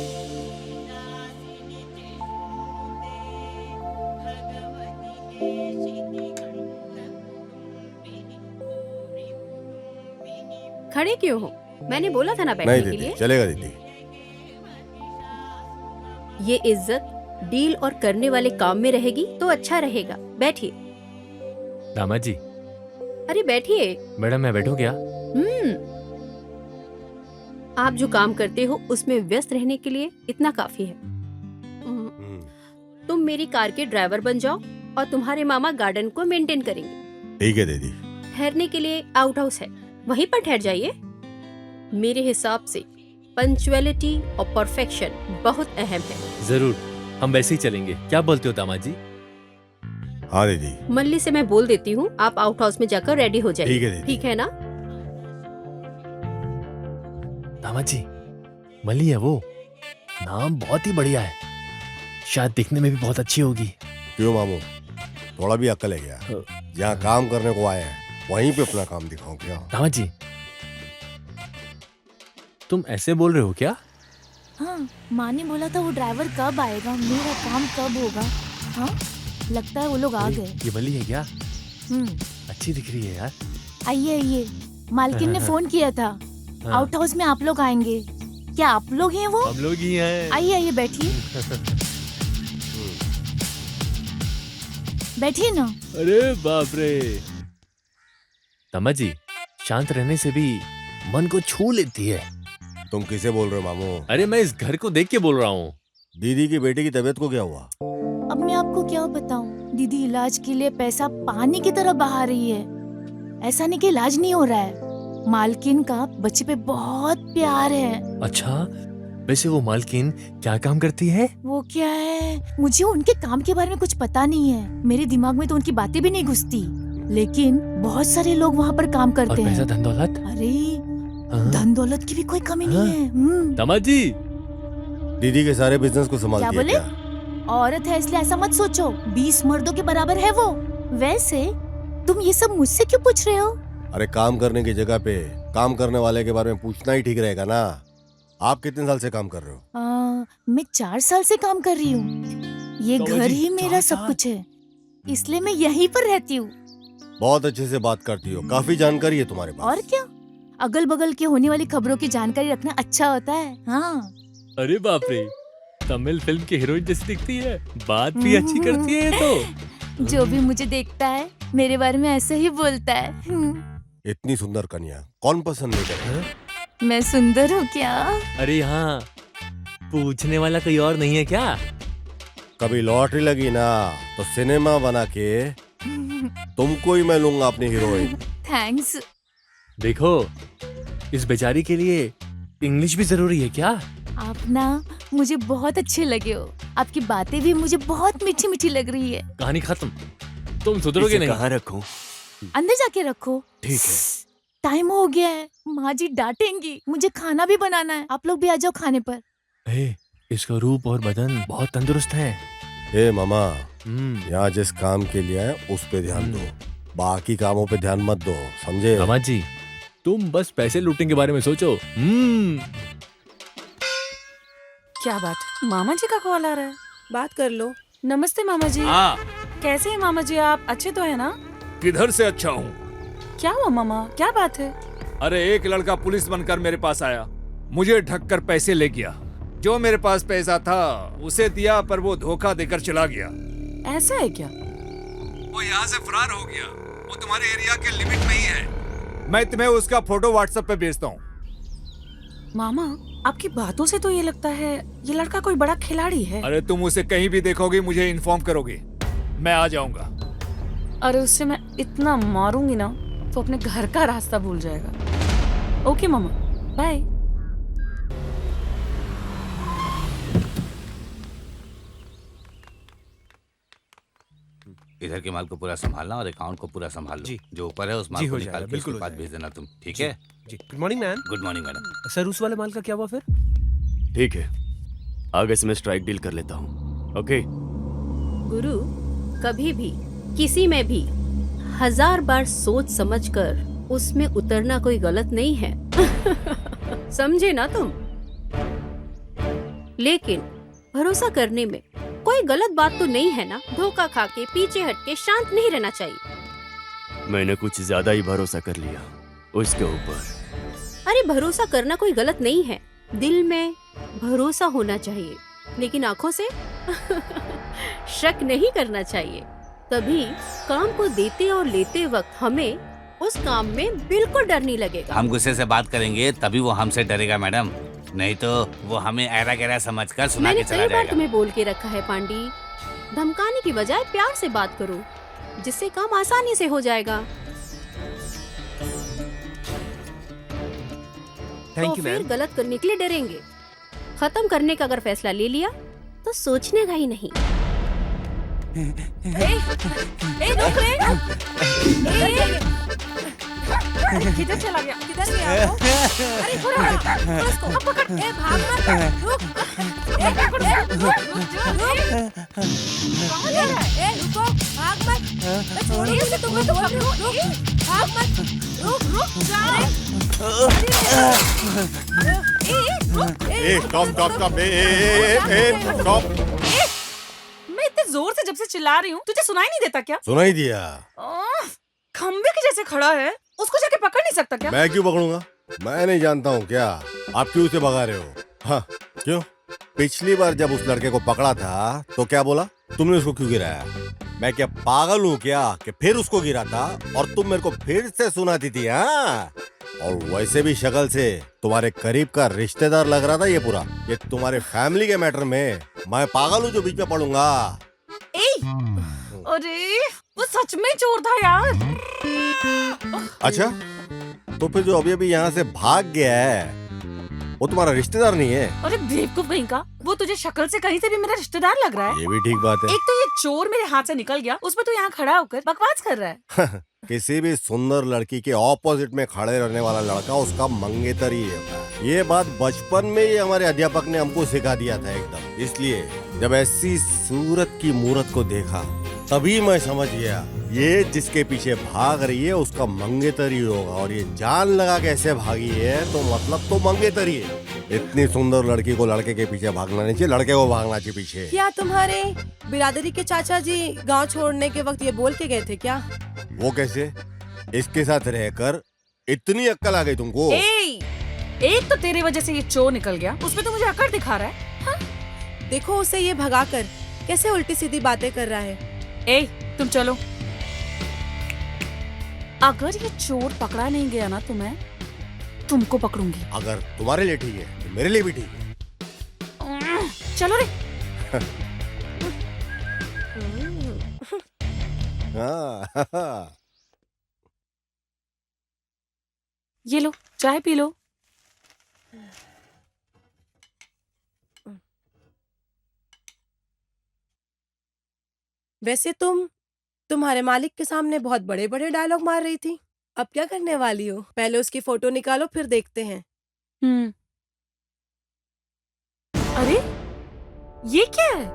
खड़े क्यों हो? मैंने बोला था ना बैठने नहीं के दीदी, लिए। चलेगा दीदी। ये इज्जत डील और करने वाले काम में रहेगी तो अच्छा रहेगा। बैठिए। दामाद जी। अरे बैठिए। मैडम मैं बैठूं क्या? आप जो काम करते हो उसमें व्यस्त रहने के लिए इतना काफी है। तुम मेरी कार के ड्राइवर बन जाओ और तुम्हारे मामा गार्डन को मेंटेन करेंगे। ठीक है दीदी। ठहरने के लिए आउट हाउस है, वहीं पर ठहर जाइए। मेरे हिसाब से पंक्चुअलिटी और परफेक्शन बहुत अहम है। जरूर, हम वैसे ही चलेंगे। क्या बोलते हो दामाद जी? हाँ दीदी। मल्ली से मैं बोल देती हूँ, आप आउट हाउस में जाकर रेडी हो जाइए। ठीक है दीदी। ठीक है ना? दामाद जी, मल्ली है वो। नाम बहुत ही बढ़िया है, शायद दिखने में भी बहुत अच्छी होगी। क्यों मामू, थोड़ा भी अक्ल है क्या? जहाँ काम करने को आए हैं वहीं पे अपना काम दिखाओ क्या? दामाद जी, तुम ऐसे बोल रहे हो क्या? हाँ, माँ ने बोला था वो ड्राइवर कब आएगा, मेरा काम कब होगा। हाँ, लगता है वो लोग आ गए। ये मल्ली है क्या? अच्छी दिख रही है यार। आइए आइए, मालकिन ने फोन किया था, हाँ। आउट हाउस में आप लोग आएंगे। क्या आप लोग हैं वो? हम लोग ही हैं। आइए आइए, बैठिए बैठिए ना। अरे बाप रे। तमा जी, शांत रहने से भी मन को छू लेती है। तुम किसे बोल रहे हो मामू? अरे मैं इस घर को देख के बोल रहा हूँ। दीदी की बेटी की तबीयत को क्या हुआ? अब मैं आपको क्या बताऊं, दीदी इलाज के लिए पैसा पानी की तरह बहा रही है। ऐसा नहीं कि इलाज नहीं हो रहा है, मालकिन का बच्चे पे बहुत प्यार है। अच्छा, वैसे वो मालकिन क्या काम करती है? वो क्या है, मुझे उनके काम के बारे में कुछ पता नहीं है। मेरे दिमाग में तो उनकी बातें भी नहीं घुसती, लेकिन बहुत सारे लोग वहाँ पर काम करते और पैसा हैं। धन दौलत? अरे धन दौलत की भी कोई कमी नहीं है। तमा जी, दीदी के सारे बिजनेस को क्या संभालती है बोले? क्या? औरत है इसलिए ऐसा मत सोचो, 20 मर्दों के बराबर है वो। वैसे तुम ये सब मुझसे क्यों पूछ रहे हो? अरे काम करने की जगह पे काम करने वाले के बारे में पूछना ही ठीक रहेगा ना। आप कितने साल से काम कर रहे हो? मैं 4 साल से काम कर रही हूँ। ये तो घर जी, ही मेरा 4 सब साल? कुछ है, इसलिए मैं यहीं पर रहती हूँ। बहुत अच्छे से बात करती हो, काफी जानकारी है तुम्हारे पास। और क्या, अगल बगल के होने वाली खबरों की जानकारी रखना अच्छा होता है। हाँ। अरे बाप रे, तमिल फिल्म की हीरोइन जैसी दिखती है, बात भी अच्छी करती है ये तो। जो भी मुझे देखता है मेरे बारे में ऐसे ही बोलता है। इतनी सुंदर कन्या कौन पसंद नहीं करे? मैं सुंदर हूँ क्या? अरे यहाँ पूछने वाला कोई और नहीं है क्या? कभी लॉटरी लगी ना तो सिनेमा बना के तुमको ही मैं लूंगा अपनी हीरोइन। थैंक्स। देखो, इस बेचारी के लिए इंग्लिश भी जरूरी है क्या? आप ना मुझे बहुत अच्छे लगे हो, आपकी बातें भी मुझे बहुत मीठी मीठी लग रही है। कहानी खत्म, तुम सुधरोगे नहीं। कहाँ रखूं? अंदर जाके रखो। ठीक है। टाइम हो गया है, माँ जी डांटेंगी, मुझे खाना भी बनाना है। आप लोग भी आ जाओ खाने पर। इसका रूप और बदन बहुत तंदुरुस्त है। ए मामा, यहाँ जिस काम के लिए आए उस पे ध्यान दो, बाकी कामों पे ध्यान मत दो, समझे? मामा जी, तुम बस पैसे लूटने के बारे में सोचो। क्या बात, मामा जी का कॉल आ रहा है? बात कर लो। नमस्ते मामा जी। हाँ। कैसे हैं मामा जी आप? अच्छे तो है ना? किधर से अच्छा हूँ? क्या हुआ मामा, क्या बात है? अरे एक लड़का पुलिस बनकर मेरे पास आया, मुझे ढककर पैसे ले गया। जो मेरे पास पैसा था उसे दिया, पर वो धोखा देकर चला गया। ऐसा है क्या? वो यहाँ से फरार हो गया। वो तुम्हारे एरिया के लिमिट में ही है। मैं तुम्हें उसका फोटो व्हाट्सएप पे भेजता हूँ। मामा, आपकी बातों से तो ये लगता है ये लड़का कोई बड़ा खिलाड़ी है। अरे तुम उसे कहीं भी देखोगे मुझे इन्फॉर्म करोगे, मैं आ जाऊंगा। अरे उससे मैं इतना मारूंगी ना तो अपने घर का रास्ता भूल जाएगा। ओके मामा, बाय। इधर के माल को पूरा संभालना और अकाउंट को पूरा संभाल लो। जी। जो ऊपर है उस माल जी, को हो निकाल जाएगा, के बिल्कुल उसके हो बाद जाएगा। भेज देना तुम, ठीक जी, है? जी। Good morning ma'am. Good morning madam. Sir, उस वाले माल का क्या हुआ फिर? ठीक है, आगे से मैं स्ट्राइक डील कर लेता हूँ। ओके। गुरु, कभी भी किसी में भी 1000 बार सोच समझकर उसमें उतरना कोई गलत नहीं है। समझे ना तुम? लेकिन भरोसा करने में कोई गलत बात तो नहीं है ना? धोखा खा के पीछे हट के शांत नहीं रहना चाहिए। मैंने कुछ ज्यादा ही भरोसा कर लिया उसके ऊपर। अरे भरोसा करना कोई गलत नहीं है, दिल में भरोसा होना चाहिए, लेकिन आंखों से शक नहीं करना चाहिए। तभी काम को देते और लेते वक्त हमें उस काम में बिल्कुल डर नहीं लगेगा। हम गुस्से से बात करेंगे तभी वो हमसे डरेगा मैडम, नहीं तो वो हमें ऐरा गैरा समझकर सुना मैंने के चला कई बार जाएगा। तुम्हें बोल के रखा है पांडी, धमकाने की बजाय प्यार से बात करो, जिससे काम आसानी से हो जाएगा। तो फिर गलत करने के लिए डरेंगे। खत्म करने का अगर फैसला ले लिया तो सोचने का ही नहीं। रुक रे। किधर चला गया? किधर गया वो? अरे थोड़ा उसको अब पकड़। भाग मत, रुक। पकड़, रुक। कहाँ जा रहा है? रुको, भाग मत। छोड़िए उसे, तुम्हें तो पकड़ो। भाग मत, रुक जाओ। स्टॉप। मैं इतने जोर से जब से चिल्ला रही हूँ, तुझे सुनाई नहीं देता क्या? सुनाई दिया। खंबे के जैसे खड़ा है, उसको जाके पकड़ नहीं सकता क्या? मैं क्यों पकड़ूंगा? मैं नहीं जानता हूँ क्या? आप क्यों उसे भगा रहे हो? हाँ, क्यों? पिछली बार जब उस लड़के को पकड़ा था तो क्या बोला? तुमने उसको क्यों गिराया? मैं क्या पागल हूँ क्या कि फिर उसको गिरा था और तुम मेरे को फिर से सुनाती थी? हाँ, और वैसे भी शक्ल से तुम्हारे करीब का रिश्तेदार लग रहा था ये पूरा। ये तुम्हारे फैमिली के मैटर में मैं पागल हूँ जो बीच में पड़ूंगा। अरे वो सच में चोर था यार। अच्छा, तो फिर जो अभी अभी यहाँ से भाग गया है वो तुम्हारा रिश्तेदार नहीं है? अरे बेवकूफ कहीं का, वो तुझे शक्ल से कहीं से भी मेरा रिश्तेदार लग रहा है। ये भी ठीक बात है। एक तो ये चोर मेरे हाथ से निकल गया, उसमें तो यहाँ खड़ा होकर बकवास कर रहा है। किसी भी सुंदर लड़की के ऑपोजिट में खड़े रहने वाला लड़का उसका मंगेतर ही है। ये बात बचपन में ही हमारे अध्यापक ने हमको सिखा दिया था एकदम। इसलिए जब ऐसी सूरत की मूरत को देखा तभी मैं समझ गया ये जिसके पीछे भाग रही है उसका मंगेतर ही होगा। और ये जान लगा कैसे भागी है तो मतलब तो मंगेतर ही है। इतनी सुंदर लड़की को लड़के के पीछे भागना नहीं चाहिए, लड़के को भागना चाहिए पीछे। क्या तुम्हारे बिरादरी के चाचा जी गांव छोड़ने के वक्त ये बोल के गए थे क्या? वो कैसे? इसके साथ रहकर इतनी अक्ल आ गई तुमको? एक तो तेरी वजह से ये चोर निकल गया, उसमें तो मुझे अकड़ दिखा रहा है। हाँ? देखो उसे ये भगाकर कैसे उल्टी सीधी बातें कर रहा है। तुम चलो। अगर ये चोर पकड़ा नहीं गया ना तो मैं तुमको पकड़ूंगी। अगर तुम्हारे लिए ठीक है तो मेरे लिए भी ठीक है। चलो रे। ये लो चाय पी लो। वैसे तुम्हारे मालिक के सामने बहुत बड़े बड़े डायलॉग मार रही थी, अब क्या करने वाली हो? पहले उसकी फोटो निकालो फिर देखते हैं। अरे ये क्या है?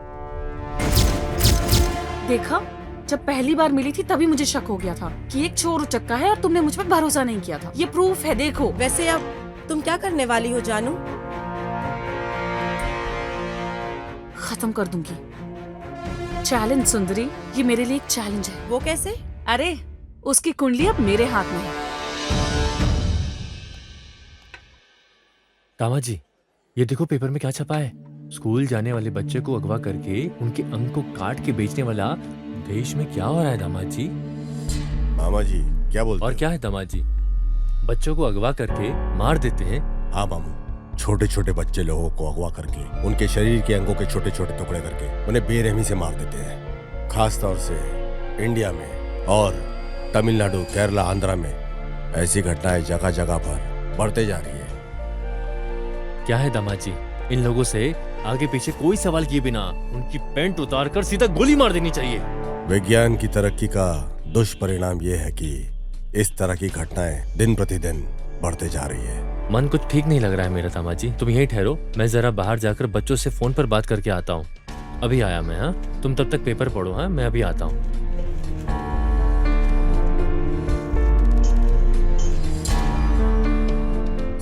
देखा, जब पहली बार मिली थी तभी मुझे शक हो गया था कि एक चोर उचक्का है और तुमने मुझ पर भरोसा नहीं किया था। ये प्रूफ है, देखो। वैसे अब तुम क्या करने वाली हो जानू? खत्म कर दूंगी। चैलेंज सुंदरी, ये मेरे लिए एक चैलेंज है। वो कैसे? अरे उसकी कुंडली अब मेरे हाथ में है। दामाद जी, ये देखो पेपर में क्या छपा है। स्कूल जाने वाले बच्चे को अगवा करके उनके अंग को काट के बेचने वाला देश में क्या हो रहा है दामाद जी? मामा जी क्या बोलते? और क्या है दामाद जी? बच्चों को अगवा करके मार देते हैं। हाँ मामू, छोटे छोटे बच्चे लोगों को अगवा करके उनके शरीर के अंगों के छोटे छोटे टुकड़े करके उन्हें बेरहमी से मार देते हैं। खास तौर से इंडिया में और तमिलनाडु, केरला, आंध्रा में ऐसी घटनाएं जगह जगह पर बढ़ते जा रही है। क्या है दामाद जी, इन लोगों से आगे पीछे कोई सवाल किए बिना उनकी पैंट उतार कर सीधा गोली मार देनी चाहिए। विज्ञान की तरक्की का दुष्परिणाम ये है कि इस तरह की घटनाएं दिन प्रतिदिन बढ़ते जा रही है। मन कुछ ठीक नहीं लग रहा है मेरा दामाद जी, तुम यहीं ठहरो, मैं जरा बाहर जाकर बच्चों से फोन पर बात करके आता हूँ। अभी आया मैं। हाँ, तुम तब तक पेपर पढ़ो। हाँ, मैं अभी आता हूँ।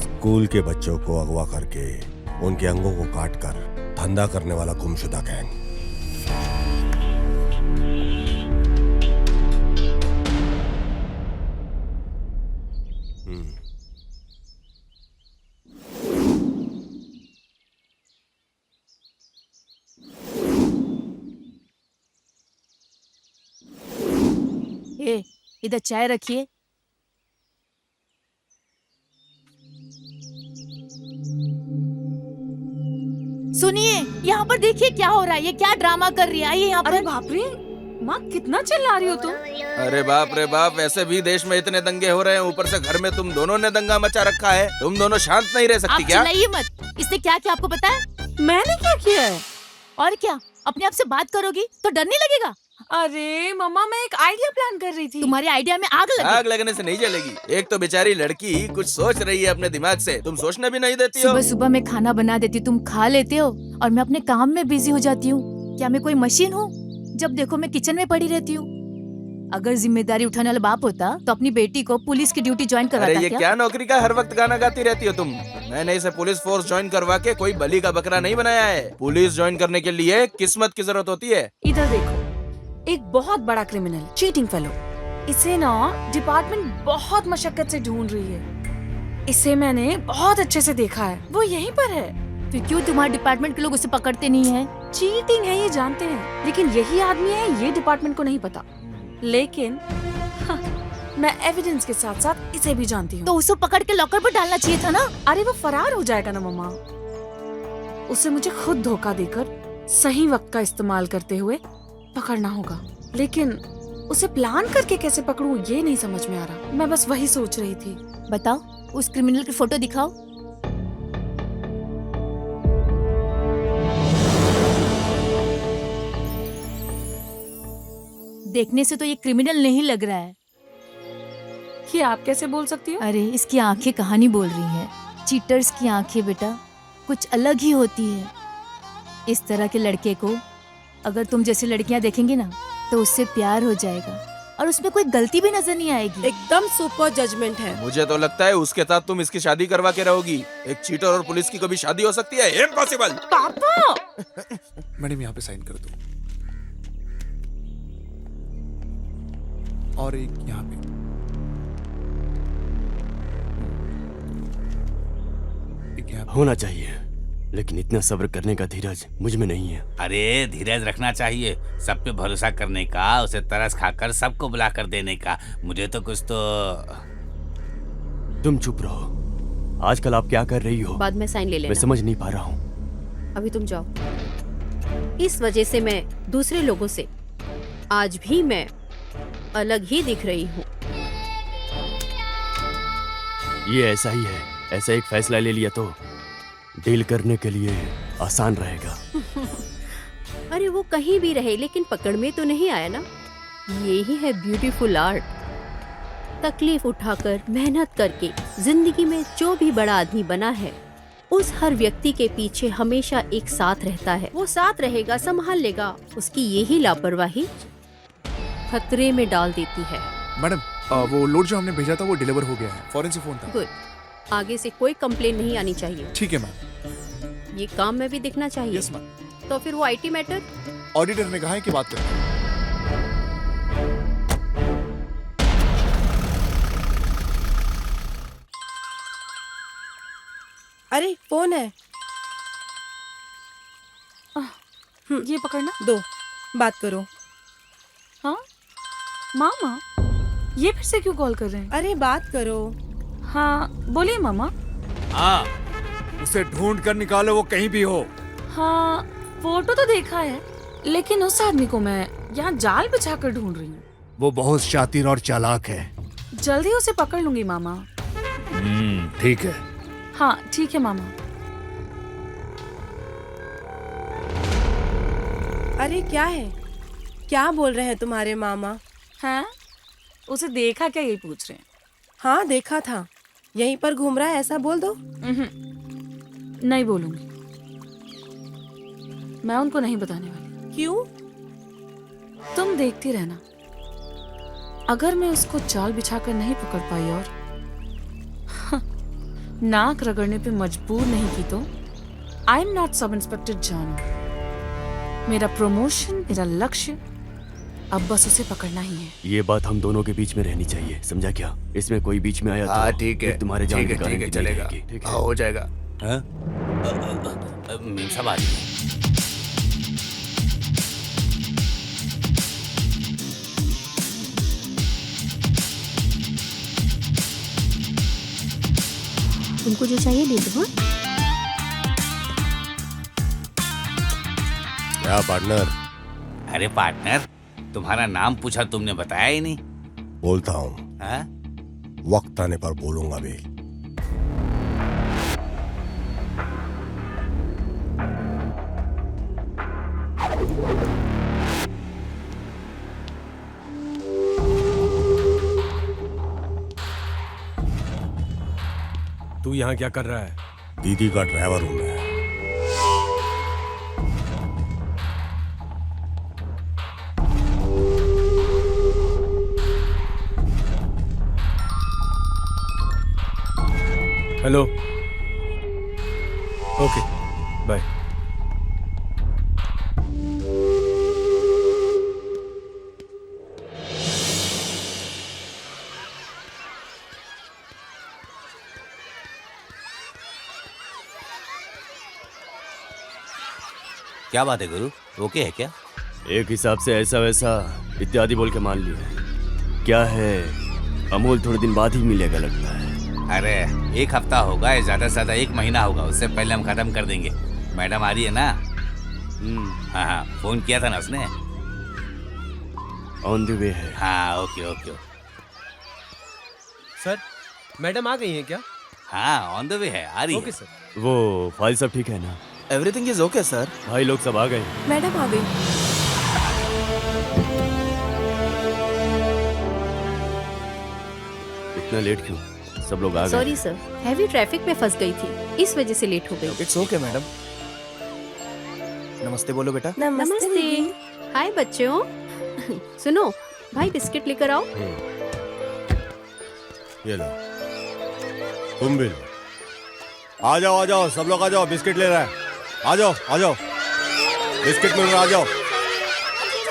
स्कूल के बच्चों को अगवा करके उनके अंगों को काटकर धंधा करने वाला गुमशुदा गैंग। इधर चाय रखिए। सुनिए, यहाँ पर देखिए क्या हो रहा है। ये क्या ड्रामा कर रही है? आइए यहाँ पर। अरे बाप रे, माँ कितना चिल्ला रही हो तुम? अरे बाप रे बाप, वैसे भी देश में इतने दंगे हो रहे हैं, ऊपर से घर में तुम दोनों ने दंगा मचा रखा है। तुम दोनों शांत नहीं रह सकती क्या? आप चिल्लाइए मत। इसने क्या किया आपको पता है? मैंने क्या किया है? और क्या, अपने आप से बात करोगी तो डर नहीं लगेगा? अरे मम्मा, मैं एक आइडिया प्लान कर रही थी। तुम्हारे आइडिया में आग लगी। आग लगने से नहीं जलेगी। एक तो बेचारी लड़की कुछ सोच रही है अपने दिमाग से, तुम सोचने भी नहीं देती हो। सुबह सुबह मैं खाना बना देती हूँ, तुम खा लेते हो और मैं अपने काम में बिजी हो जाती हूँ। क्या मैं कोई मशीन हूँ? जब देखो मैं किचन में पड़ी रहती हूँ। अगर जिम्मेदारी उठाने वाला बाप होता तो अपनी बेटी को पुलिस की ड्यूटी ज्वाइन करवाता। अरे ये क्या नौकरी का हर वक्त गाना गाती रहती हो तुम? मैंने इसे पुलिस फोर्स ज्वाइन करवा के कोई बलि का बकरा नहीं बनाया है। पुलिस ज्वाइन करने के लिए किस्मत की जरूरत होती है। इधर देखो, एक बहुत बड़ा क्रिमिनल, चीटिंग फेलो, इसे ना डिपार्टमेंट बहुत मशक्कत से ढूंढ रही है। इसे मैंने बहुत अच्छे से देखा है, वो यहीं पर है। फिर क्यों तुम्हारे डिपार्टमेंट के लोग उसे पकड़ते नहीं हैं? चीटिंग है ये जानते हैं, लेकिन यही आदमी है ये डिपार्टमेंट को नहीं पता। लेकिन हाँ, मैं एविडेंस के साथ साथ इसे भी जानती हूँ। तो उसे पकड़ के लॉकर पर डालना चाहिए था ना। अरे वो फरार हो जाएगा ना मम्मा। उसे मुझे खुद धोखा देकर सही वक्त का इस्तेमाल करते हुए पकड़ना होगा, लेकिन उसे प्लान करके कैसे पकड़ूं ये नहीं समझ में आ रहा। मैं बस वही सोच रही थी। बताओ, उस क्रिमिनल की फोटो दिखाओ। देखने से तो ये क्रिमिनल नहीं लग रहा है। ये आप कैसे बोल सकती हो? अरे इसकी आंखें कहानी बोल रही हैं। चीटर्स की आंखें बेटा कुछ अलग ही होती है। इस तरह के लड़के को अगर तुम जैसी लड़कियां देखेंगी ना तो उससे प्यार हो जाएगा और उसमें कोई गलती भी नजर नहीं आएगी। एकदम सुपर जजमेंट है। मुझे तो लगता है उसके साथ तुम इसकी शादी करवा के रहोगी। एक चीटर और पुलिस की कभी शादी हो सकती है? इम्पॉसिबल। पापा! मैडम यहाँ पे साइन कर दो, और एक यहाँ पे। एक यहाँ पे। होना चाहिए, लेकिन इतना सब्र करने का धीरज मुझ में नहीं है। अरे धीरज रखना चाहिए, सब पे भरोसा करने का, उसे तरस खाकर सबको बुलाकर देने का। मुझे तो कुछ तो। तुम चुप रहो। आजकल आप क्या कर रही हो? बाद में साइन ले लेना। मैं समझ नहीं पा रहा हूँ। अभी तुम जाओ। इस वजह से मैं दूसरे लोगों से आज भी मैं अलग ही दिख रही हूँ। ये ऐसा ही है। ऐसा एक फैसला ले लिया तो डील करने के लिए आसान रहेगा। अरे वो कहीं भी रहे लेकिन पकड़ में तो नहीं आया ना। ये ही है ब्यूटीफुल आर्ट। तकलीफ उठाकर मेहनत करके जिंदगी में जो भी बड़ा आदमी बना है, उस हर व्यक्ति के पीछे हमेशा एक साथ रहता है। वो साथ रहेगा, संभाल लेगा। उसकी यही लापरवाही खतरे में डाल देती है। मैडम वो लोड जो हमने भेजा था वो डिलीवर हो गया है। फॉरेन से फोन था। गुड। आगे से कोई कंप्लेन नहीं आनी चाहिए। ठीक है मैम। ये काम में भी दिखना चाहिए। Yes ma'am. तो फिर वो आईटी मैटर ऑडिटर ने कहा है कि बात करें। अरे फोन है। ये पकड़ना। दो, बात करो। हाँ मामा, ये फिर से क्यों कॉल कर रहे हैं? अरे बात करो। हाँ बोलिए मामा। हाँ, उसे ढूंढ कर निकालो, वो कहीं भी हो। हाँ फोटो तो देखा है, लेकिन उस आदमी को मैं यहाँ जाल बिछा कर ढूंढ रही हूँ। वो बहुत शातिर और चालाक है। जल्दी उसे पकड़ लूंगी मामा। ठीक है। हाँ ठीक है मामा। अरे क्या है, क्या बोल रहे हैं तुम्हारे मामा? हैं? उसे देखा क्या, यही पूछ रहे हैं। हाँ देखा था, यहीं पर घूम रहा है, ऐसा बोल दो। नहीं बोलूंगी, मैं उनको नहीं बताने वाली। क्यों? तुम देखती रहना। अगर मैं उसको जाल बिछाकर नहीं पकड़ पाई और नाक रगड़ने पे मजबूर नहीं की तो I am not sub inspector जानू। मेरा प्रमोशन, मेरा लक्ष्य अब बस उसे पकड़ना ही है। ये बात हम दोनों के बीच में रहनी चाहिए, समझा क्या? इसमें कोई बीच में आया तो ठीक है, तुम्हारे जान की गारंटी चलेगा। ठीक है, हो जाएगा। मीम साहब आ रही है। तुमको जो चाहिए ले दो। क्या पार्टनर? अरे पार्टनर, तुम्हारा नाम पूछा, तुमने बताया ही नहीं। बोलता हूँ, वक्त आने पर बोलूंगा भी। तू यहाँ क्या कर रहा है? दीदी का ड्राइवर हूं मैं। हेलो। Okay bye. क्या बात है गुरु, ओके है क्या? एक हिसाब से ऐसा वैसा इत्यादि बोल के मान लिया। क्या है, अमूल थोड़े दिन बाद ही मिलेगा लगता है। अरे 1 हफ्ता होगा या ज्यादा से ज्यादा 1 महीना होगा, उससे पहले हम खत्म कर देंगे। मैडम आ रही है ना? हाँ हाँ, फोन किया था ना उसने। ऑन द वे है। हाँ ओके ओके। सर मैडम आ गई हैं क्या? हाँ ऑन द वे है, आ रही है। Okay sir. वो फाइल सब ठीक है ना? Everything is okay sir. भाई लोग सब आ गए। मैडम आ गई। इतना लेट क्यों? सब लोग आ गए। सॉरी सर, हैवी ट्रैफिक में फंस गई थी, इस वजह से लेट हो गई। It's okay madam. नमस्ते बोलो बेटा। नमस्ते। हाय बच्चों। सुनो, भाई बिस्किट लेकर आओ। ये लो, तुम भी लो। आ जाओ सब लोग आ जाओ, बिस्किट ले रहा है। आ जाओ बिस्किट मिल रहा, आ जाओ।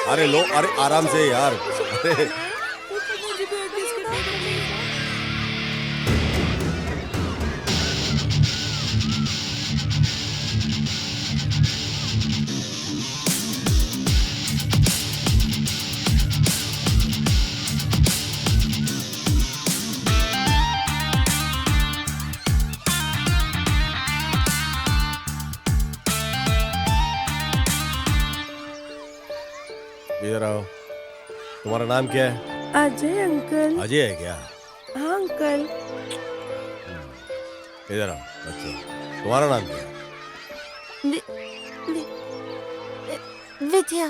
अरे लो, अरे आराम से यार। अरे इधर आओ। तुम्हारा नाम क्या है? अजय अंकल। अजय है क्या? हाँ अंकल। इधर आओ बच्चों, तुम्हारा नाम क्या है? विद्या।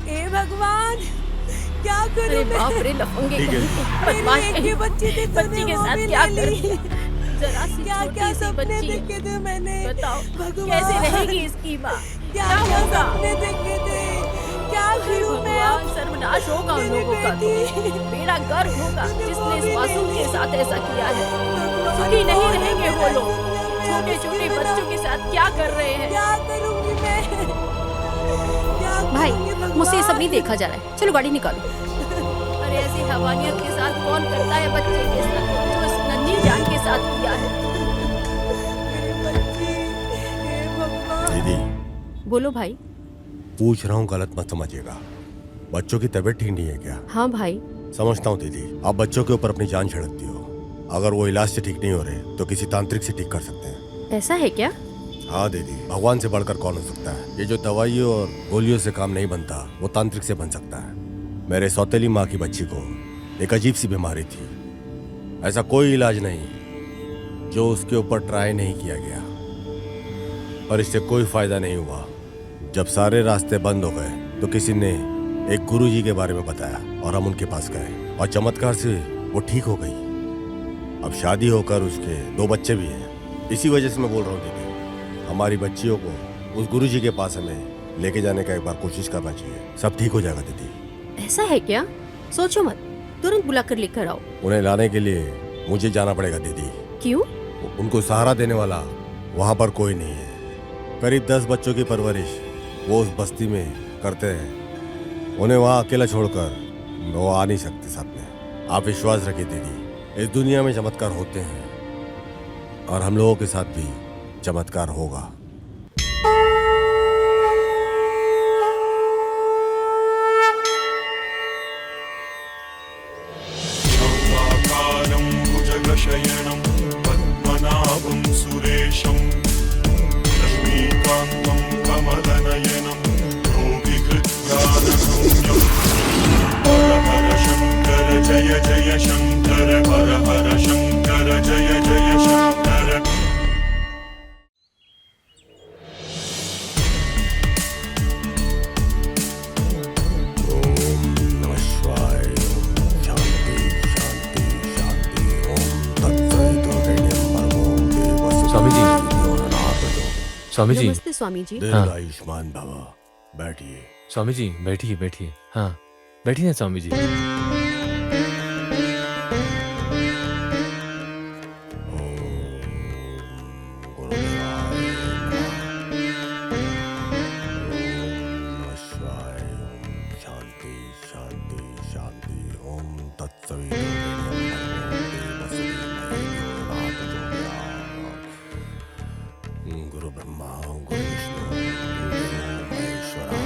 हे भगवान, क्या करूं अरे मैं? बाप रे, लफंगे ठीक है। बदमाश मेरी एक ही बच्ची थी, बच्ची तूने के वो साथ भी क्या ले कर ली। जरा सी क्या छोटी क्या सी सपने बच्ची है। देखे थे मैंने? बताओ भगवान, कैसे रहेगी इसकी माँ? क्या क्या क्या होगा? सपने देखे थे? क्या करूं मैं? भगवान, सर्वनाश होगा उन लोगों का तो। बेड़ा गर्क होगा जिसने इस मासूम के साथ ऐसा किया है। सुखी नहीं रहेंगे वो लोग। छोटे छोटे बच्चों के साथ क्या कर रहे हैं? क्या करूंगी मैं? भाई, मुझसे ये सब नहीं देखा जा रहा है, चलो गाड़ी निकालो। अरे ऐसी हवानियत के साथ कौन करता है बच्चे के साथ, जो इस नन्ही जान के साथ किया है? दीदी बोलो भाई। पूछ रहा हूँ, गलत मत समझिएगा। बच्चों की तबीयत ठीक नहीं है क्या? हाँ भाई। समझता हूँ दीदी, आप बच्चों के ऊपर अपनी जान छिड़कती हो। अगर वो इलाज से ठीक नहीं हो रहे तो किसी तांत्रिक से ठीक कर सकते हैं। ऐसा है क्या? हाँ दीदी, भगवान से बढ़कर कौन हो सकता है? ये जो दवाइयों और गोलियों से काम नहीं बनता, वो तांत्रिक से बन सकता है। मेरे सौतेली माँ की बच्ची को एक अजीब सी बीमारी थी। ऐसा कोई इलाज नहीं जो उसके ऊपर ट्राई नहीं किया गया, पर इससे कोई फायदा नहीं हुआ। जब सारे रास्ते बंद हो गए तो किसी ने एक गुरुजी के बारे में बताया और हम उनके पास गए और चमत्कार से वो ठीक हो गई। अब शादी होकर उसके 2 बच्चे भी हैं। इसी वजह से मैं बोल रहा हूँ दीदी, हमारी बच्चियों को उस गुरुजी के पास हमें लेके जाने का एक बार कोशिश करना चाहिए। सब ठीक हो जाएगा दीदी। ऐसा है क्या? सोचो मत, तुरंत बुलाकर लेकर आओ। उन्हें लाने के लिए मुझे जाना पड़ेगा दीदी। क्यों? उनको सहारा देने वाला वहाँ पर कोई नहीं है। करीब 10 बच्चों की परवरिश वो उस बस्ती में करते हैं। उन्हें वहाँ अकेला छोड़कर वो आ नहीं सकते साथ में। आप विश्वास रखिए दीदी, इस दुनिया में चमत्कार होते हैं और हम लोगों के साथ भी चमत्कार होगा। कालं भुजगशयनं पद्मनाभं सुरेशं लक्ष्मीकान्तं कमलनयनं योगिकृत्यानगम्यं हर हर शङ्कर जय जय शङ्कर हर हर शङ्कर जय जय शङ्कर। स्वामी जी। नमस्ते स्वामी जी। दीर्घायुष्मान भव। बैठिए स्वामी जी, बैठिए बैठिए। हाँ बैठिए ना स्वामी जी। सभी गुरु ब्रह्मा गुरु विष्णु गुरुदेवो महेश्वरा।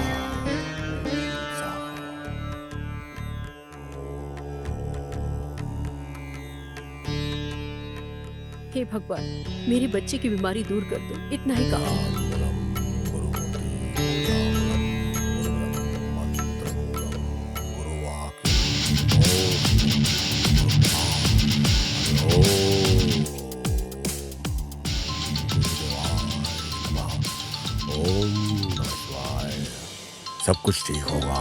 हे भगवान, मेरी बच्चे की बीमारी दूर कर दो, इतना ही काफी है। सब कुछ ठीक होगा।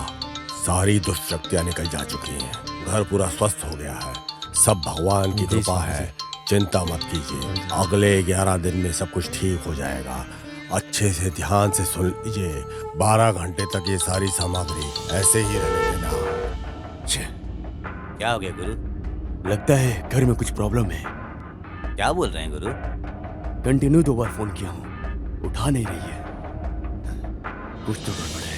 सारी दुष्ट शक्तियां निकल जा चुकी हैं। घर पूरा स्वस्थ हो गया है। सब भगवान की कृपा है। चिंता मत कीजिए, अगले 11 दिन में सब कुछ ठीक हो जाएगा। अच्छे से ध्यान से सुन लीजिए। 12 घंटे तक ये सारी सामग्री ऐसे ही रहने देना। क्या हो गया गुरु? लगता है घर में कुछ प्रॉब्लम है। क्या बोल रहे हैं गुरु? कंटिन्यू 2 बार फोन किया हूँ, उठा नहीं रही है। कुछ तो गड़बड़ है।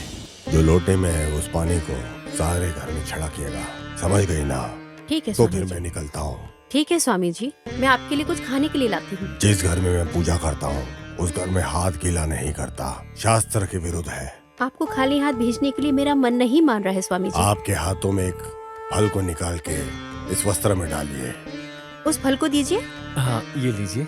जो लोटे में है उस पानी को सारे घर में छिड़किएगा, समझ गई ना? ठीक है तो स्वामी फिर जी। मैं निकलता हूँ। ठीक है स्वामी जी, मैं आपके लिए कुछ खाने के लिए लाती हूँ। जिस घर में मैं पूजा करता हूँ उस घर में हाथ गीला नहीं करता, शास्त्र के विरुद्ध है। आपको खाली हाथ भेजने के लिए मेरा मन नहीं मान रहा है स्वामी जी। आपके हाथों में एक फल को निकाल के इस वस्त्र में डालिए। उस फल को दीजिए। हाँ, ये लीजिए।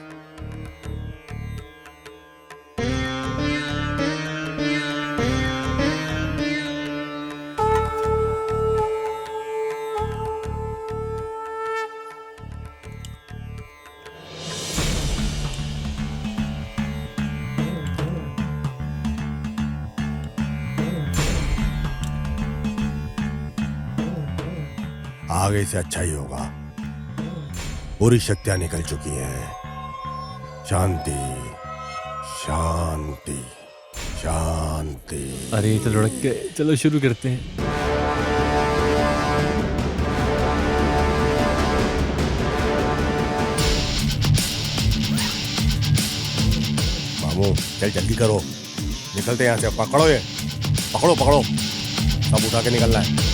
आगे से अच्छा ही होगा। बुरी शक्तियां निकल चुकी हैं। शांति शांति शांति। अरे ये तो लुढ़क गए, चलो शुरू करते हैं। मामू चल जल्दी करो, निकलते हैं यहाँ से। पकड़ो ये, पकड़ो पकड़ो, सब उठा के निकलना है।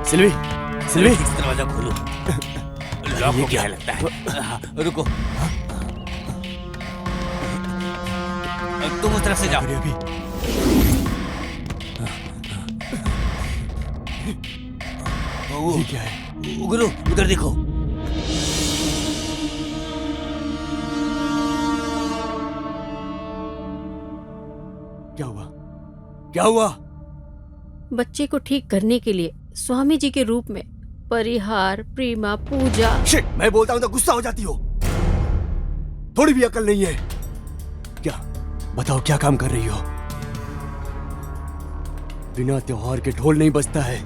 सिल्वी, सिल्वी, दरवाजा खोलो। लॉक हो गया लगता है। हाँ, रुको, तुम उस तरफ से जाओ। अभी ये क्या है? गुरु उधर देखो। क्या हुआ? क्या हुआ? बच्चे को ठीक करने के लिए स्वामी जी के रूप में परिहार, प्रेमा, पूजा। शिट, मैं बोलता हूं तो गुस्सा हो जाती हो। थोड़ी भी अकल नहीं है क्या? बताओ क्या काम कर रही हो? बिना त्योहार के ढोल नहीं बजता है।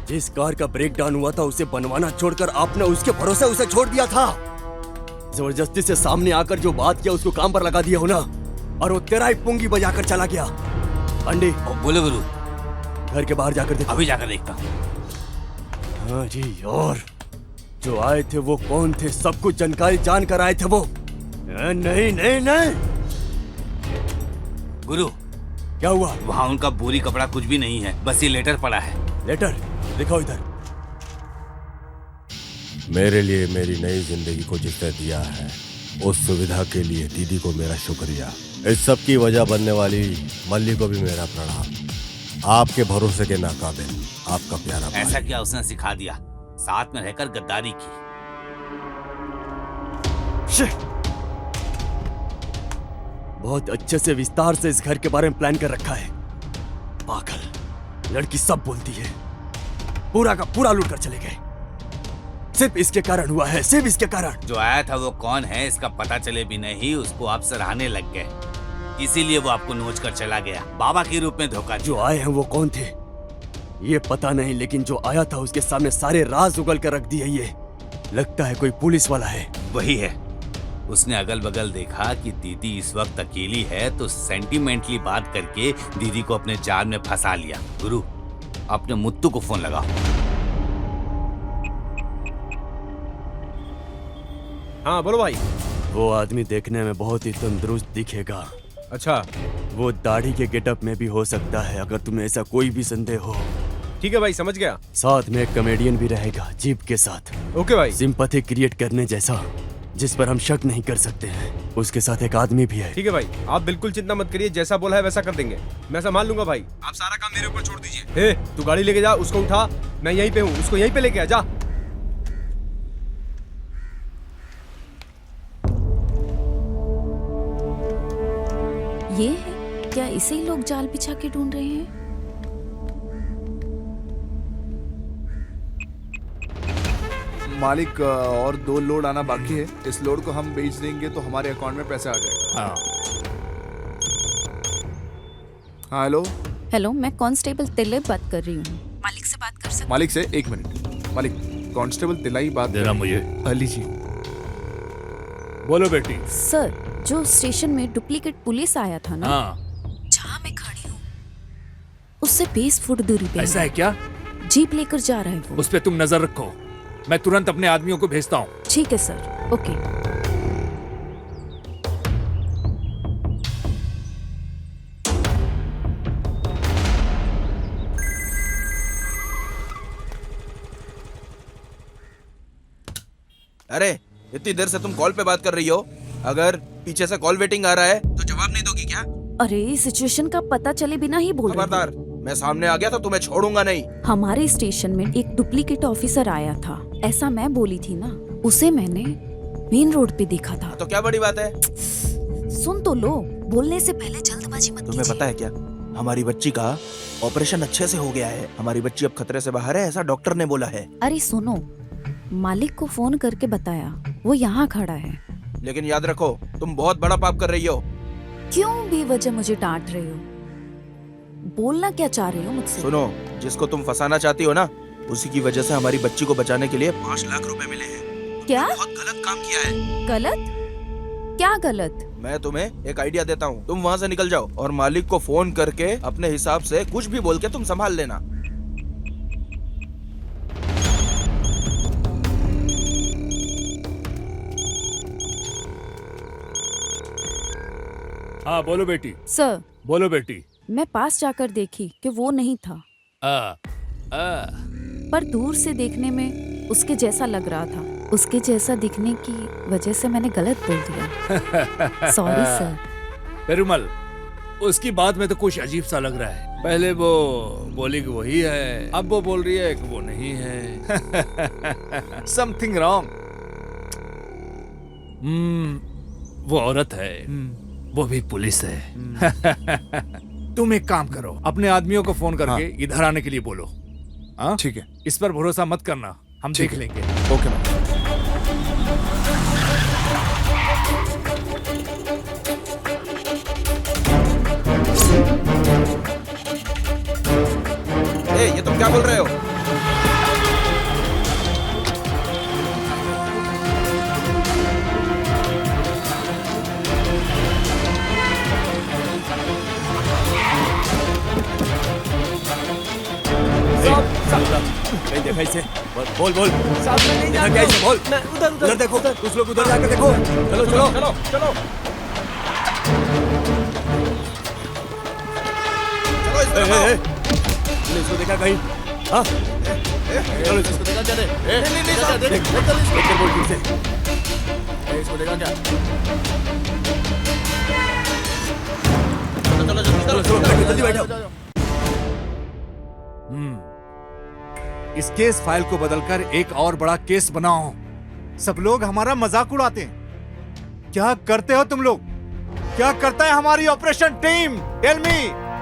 जिस कार का ब्रेक डाउन हुआ था उसे बनवाना छोड़कर आपने उसके भरोसे उसे छोड़ दिया था। जबरदस्ती से सामने आकर जो बात किया उसको काम पर लगा दिया हो ना, और वो तेरा ही पुंगी बजाकर चला गया। अंडे बोलो गुरु। घर के बाहर जाकर देखो। अभी जाकर देखता हूँ। हाँ जी, और जो आए थे वो कौन थे? सब कुछ जानकारी जानकर आए थे वो। नहीं नहीं नहीं। गुरु क्या हुआ? वहाँ उनका बोरी कपड़ा कुछ भी नहीं है, बस ये लेटर पड़ा है। लेटर दिखाओ इधर। मेरे लिए मेरी नई जिंदगी को जिसने दिया है उस सुविधा के लिए दीदी को मेरा शुक्रिया। इस सब की वजह बनने वाली मल्ली को भी मेरा प्रणाम। आपके भरोसे के नाकाबिल आपका प्यारा भाई। ऐसा क्या उसने सिखा दिया? साथ में रहकर गद्दारी की। बहुत अच्छे से विस्तार से इस घर के बारे में प्लान कर रखा है। पागल लड़की सब बोलती है। पूरा का पूरा लूट कर चले गए। सिर्फ इसके कारण हुआ है, सिर्फ इसके कारण। जो आया था वो कौन है इसका पता चले भी नहीं, उसको आप सराहने लग गए, इसीलिए वो आपको नोच कर चला गया। बाबा के रूप में धोखा। जो आए हैं वो कौन थे? ये पता नहीं, लेकिन जो आया था उसके सामने सारे राज उगल कर रख दिए। ये लगता है कोई पुलिस वाला है। वही है। उसने अगल बगल देखा कि दीदी इस वक्त अकेली है तो सेंटिमेंटली बात करके दीदी को अपने जाल में फंसा लिया। गुरु, अपने मुत्तू को फोन लगाओ। हाँ बोलो भाई। वो आदमी देखने में बहुत ही तंदुरुस्त दिखेगा। अच्छा, वो दाढ़ी के गेटअप में भी हो सकता है, अगर तुम्हें ऐसा कोई भी संदेह हो। ठीक है भाई, समझ गया। साथ में एक कॉमेडियन भी रहेगा जीप के साथ। ओके भाई। सिंपैथी क्रिएट करने जैसा, जिस पर हम शक नहीं कर सकते हैं। उसके साथ एक आदमी भी है। ठीक है भाई, आप बिल्कुल चिंता मत करिए, जैसा बोला है वैसा कर देंगे। मैं संभाल लूंगा भाई। आप सारा काम मेरे ऊपर छोड़ दीजिए। तू गाड़ी लेके जा, उसको उठा, मैं यहीं पे हूँ, उसको यहीं पे लेके आ जा। ये है क्या? इसे ही लोग जाल बिछा के ढूंढ रहे हैं। मालिक, और 2 लोड आना बाकी है। इस लोड को हम बेच देंगे तो हमारे अकाउंट में पैसे आ जाएगा। हाँ हेलो। हेलो, मैं कांस्टेबल तिले बात कर रही हूँ। मालिक से बात कर सकते? मालिक से 1 मिनट। मालिक, कांस्टेबल तिलाई बात देना मुझे। लीजिए। बोलो बेटी। सर, जो स्टेशन में डुप्लीकेट पुलिस आया था ना, हाँ, जहाँ मैं खड़ी हूँ उससे 20 फुट दूरी पे ऐसा है क्या? जीप लेकर जा रहा है वो। उस पे तुम नजर रखो, मैं तुरंत अपने आदमियों को भेजता हूँ। ठीक है सर, ओके। अरे इतनी देर से तुम कॉल पे बात कर रही हो, अगर पीछे से कॉल वेटिंग आ रहा है तो जवाब नहीं दोगी क्या? अरे सिचुएशन का पता चले बिना ही बोल रही हूँ। खबरदार, मैं सामने आ गया तो तुम्हें छोड़ूंगा नहीं। हमारे स्टेशन में एक डुप्लीकेट ऑफिसर आया था, ऐसा मैं बोली थी ना। उसे मैंने मेन रोड पे देखा था। तो क्या बड़ी बात है? सुन तो लो, बोलने से पहले जल्दबाजी मत तुम्हें पता है क्या, हमारी बच्ची का ऑपरेशन अच्छे से हो गया है। हमारी बच्ची अब खतरे से बाहर है, ऐसा डॉक्टर ने बोला है। अरे सुनो, मालिक को फोन करके बताया, वो यहाँ खड़ा है। लेकिन याद रखो, तुम बहुत बड़ा पाप कर रही हो। क्यों बेवजह मुझे डांट रहे हो? बोलना क्या चाह रहे हो मुझसे? सुनो, जिसको तुम फंसाना चाहती हो ना, उसी की वजह से हमारी बच्ची को बचाने के लिए 5 लाख रुपए मिले हैं। क्या? बहुत गलत काम किया है। गलत? क्या गलत? मैं तुम्हें एक आइडिया देता हूँ, तुम वहाँ से निकल जाओ और मालिक को फोन करके अपने हिसाब से कुछ भी बोल के तुम संभाल लेना। हाँ बोलो बेटी। सर, बोलो बेटी। मैं पास जाकर देखी कि वो नहीं था, पर दूर से देखने में उसके जैसा लग रहा था। उसके जैसा दिखने की वजह से मैंने गलत बोल दिया। Sorry sir. पेरुमल, उसकी बात में तो कुछ अजीब सा लग रहा है। पहले वो बोली कि वही है, अब वो बोल रही है कि वो नहीं है। Something wrong. वो औरत है, वो भी पुलिस है। तुम एक काम करो, अपने आदमियों को फोन करके इधर आने के लिए बोलो। हाँ ठीक है। इस पर भरोसा मत करना, हम देख लेंगे। Okay ma'am. ये तुम क्या बोल रहे हो? नहीं देखा इसे। बोल बोल देखा क्या इसे? बोल। उधर देखो, कुछ लोग उधर जाकर देखो। चलो चलो चलो चलो चलो इस तरफ आओ। इसको देखा कहीं? हाँ चलो इसको देखा क्या? देख बोल फिर से। इसको देखा क्या? चलो जल्दी बैठो। इस केस फाइल को बदलकर एक और बड़ा केस बनाओ। सब लोग हमारा मजाक उड़ाते हैं। क्या करते हो तुम लोग? क्या करता है हमारी operation team? Tell me,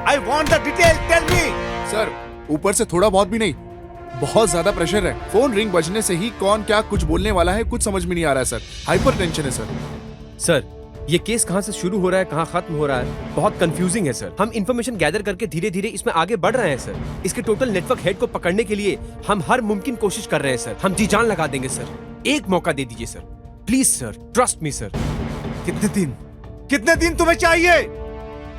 I want the detail, tell me. Sir, ऊपर से थोड़ा बहुत भी नहीं, बहुत ज्यादा प्रेशर है। फोन रिंग बजने से ही कौन क्या कुछ बोलने वाला है कुछ समझ में नहीं आ रहा है सर। हाइपर टेंशन है सर। सर, ये केस कहाँ से शुरू हो रहा है, कहाँ खत्म हो रहा है, बहुत कंफ्यूजिंग है सर। हम इंफॉर्मेशन गैदर करके धीरे धीरे इसमें आगे बढ़ रहे हैं सर। इसके टोटल नेटवर्क हेड को पकड़ने के लिए हम हर मुमकिन कोशिश कर रहे हैं सर। हम जी जान लगा देंगे सर। एक मौका दे दीजिए sir, please sir, trust me sir. कितने दिन तुम्हें चाहिए?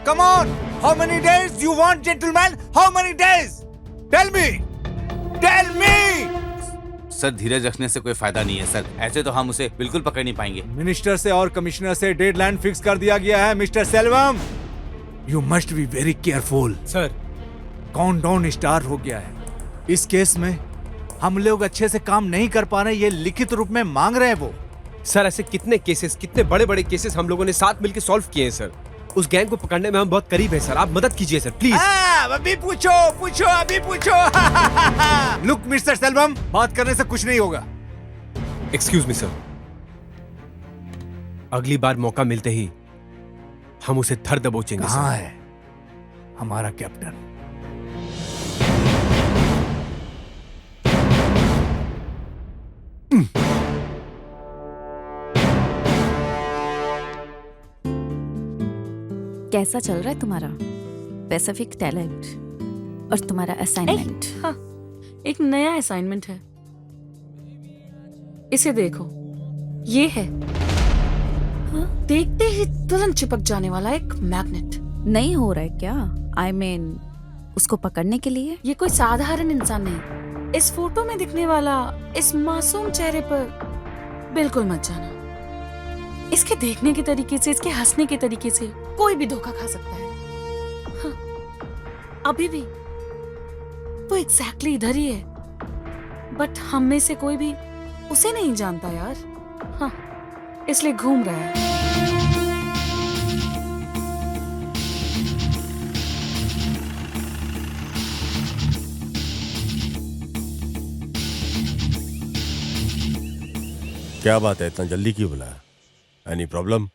Come on, how many days you want gentleman? How many days? Tell me. Sir धीरज रखने से कोई फायदा नहीं है सर, ऐसे तो हम उसे बिल्कुल पकड़ नहीं पाएंगे। मिनिस्टर से और कमिश्नर से डेडलाइन फिक्स कर दिया गया है mister Selvam. You must be very careful sir. Countdown start हो गया है। इस केस में हम लोग अच्छे से काम नहीं कर पा रहे, ये लिखित रूप में मांग रहे हैं वो। सर ऐसे कितने केसेस, कितने बड़े बड़े केसेस हम लोगों ने साथ मिलकर सॉल्व किए हैं सर। उस गैंग को पकड़ने में हम बहुत करीब हैं सर। आप मदद कीजिए सर प्लीज। अभी पूछो अभी पूछो। लुक मिस्टर सेल्वम, बात करने से कुछ नहीं होगा। एक्सक्यूज मी सर, अगली बार मौका मिलते ही हम उसे धर दबोचेंगे। कहाँ है हमारा कैप्टन? कैसा चल रहा है तुम्हारा पैसिफिक टैलेंट और तुम्हारा असाइनमेंट? हाँ, एक नया असाइनमेंट है, इसे देखो। ये है देखते ही तुरंत चिपक जाने वाला एक मैग्नेट। नहीं हो रहा है क्या? I mean, उसको पकड़ने के लिए? ये कोई साधारण इंसान नहीं। इस फोटो में दिखने वाला इस मासूम चेहरे पर बिल्कुल मत जाना। इसके देखने के तरीके से, इसके हंसने के तरीके से कोई भी धोखा खा सकता है। हाँ, अभी भी वो एग्जैक्टली इधर ही है, बट हम में से कोई भी उसे नहीं जानता यार। हाँ, इसलिए घूम रहा है। क्या बात है, इतना जल्दी क्यों बुलाया? Any problem?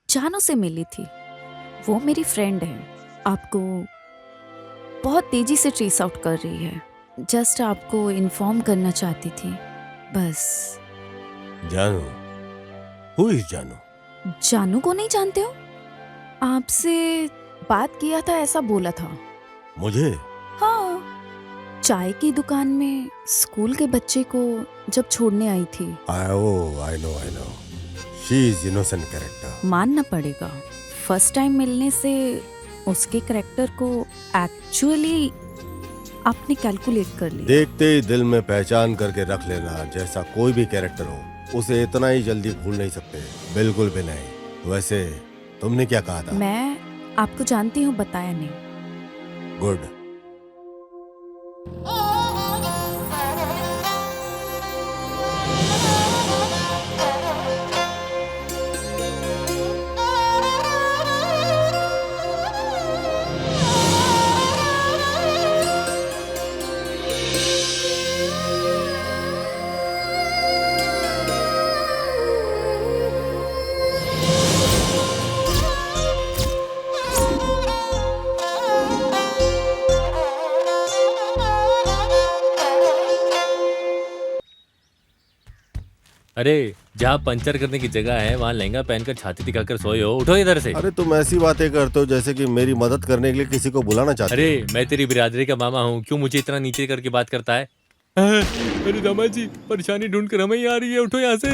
जानू से मिली थी, वो मेरी फ्रेंड है, आपको बहुत तेजी से ट्रेस आउट कर रही है। जस्ट आपको इन्फॉर्म करना चाहती थी बस। जानू? हु इज जानू? जानू को नहीं जानते हो? आपसे बात किया था ऐसा बोला था। मुझे? हाँ, चाय की दुकान में स्कूल के बच्चे को जब छोड़ने आई थी। I know she is innocent character. मानना पड़ेगा, फर्स्ट टाइम मिलने से उसके कैरेक्टर को एक्चुअली आपने कैलकुलेट कर लिया। देखते ही दिल में पहचान करके रख लेना। जैसा कोई भी कैरेक्टर हो, उसे इतना ही जल्दी भूल नहीं सकते, बिल्कुल भी नहीं। वैसे तुमने क्या कहा था? मैं आपको जानती हूँ, बताया नहीं। गुड। अरे जहाँ पंचर करने की जगह है वहाँ लहंगा पहनकर छाती दिखाकर सोए हो। उठो इधर से। अरे तुम ऐसी बातें करते हो जैसे कि मेरी मदद करने के लिए किसी को बुलाना चाहते हो। अरे मैं तेरी बिरादरी का मामा हूँ, क्यों मुझे इतना नीचे करके बात करता है? अरे दामाद जी, परेशानी ढूंढ कर हमें ही आ रही है, उठो यहाँ से।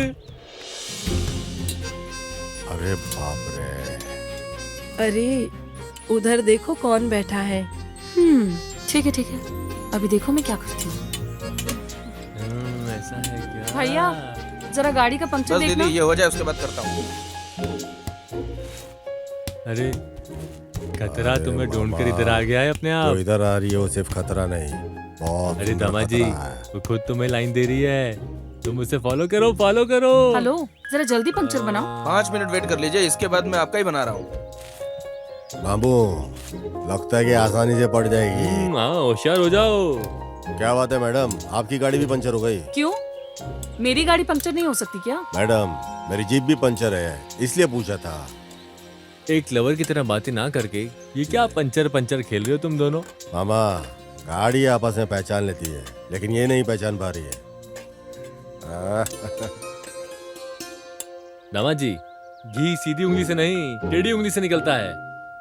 अरे बाप रे। अरे उधर देखो कौन बैठा है। ठीक है, अभी देखो मैं क्या करती हूँ। ऐसा है क्या? भैया जरा गाड़ी का पंक्चर बस देखना। दीदी ये हो जाए उसके बाद करता हूँ। अरे खतरा अरे तुम्हें ढूंढ कर बाबा, इधर आ गया है अपने आप। वो इधर आ रही है, वो सिर्फ खतरा नहीं, बहुत अरे सुंदर दामाद जी, खतरा है। वो खुद तुम्हें लाइन दे रही है, तुम उसे फॉलो करो। हेलो, जरा जल्दी पंक्चर बनाओ। 5 मिनट वेट कर लीजिए, इसके बाद मैं आपका ही बना रहा हूँ। बाबू, लगता है कि आसानी से पड़ जाएगी। हाँ, होशियार हो जाओ। क्या बात है मैडम, आपकी गाड़ी भी पंचर हो गई? क्यों, मेरी गाड़ी पंक्चर नहीं हो सकती क्या? मैडम, मेरी जीप भी पंचर है, इसलिए पूछा था। एक लवर की तरह बातें ना करके ये क्या पंचर खेल रहे हो तुम दोनों? मामा, गाड़ी आपस में पहचान लेती है, लेकिन ये नहीं पहचान पा रही है। दामाद जी, घी सीधी उंगली से नहीं टेढ़ी उंगली से निकलता है।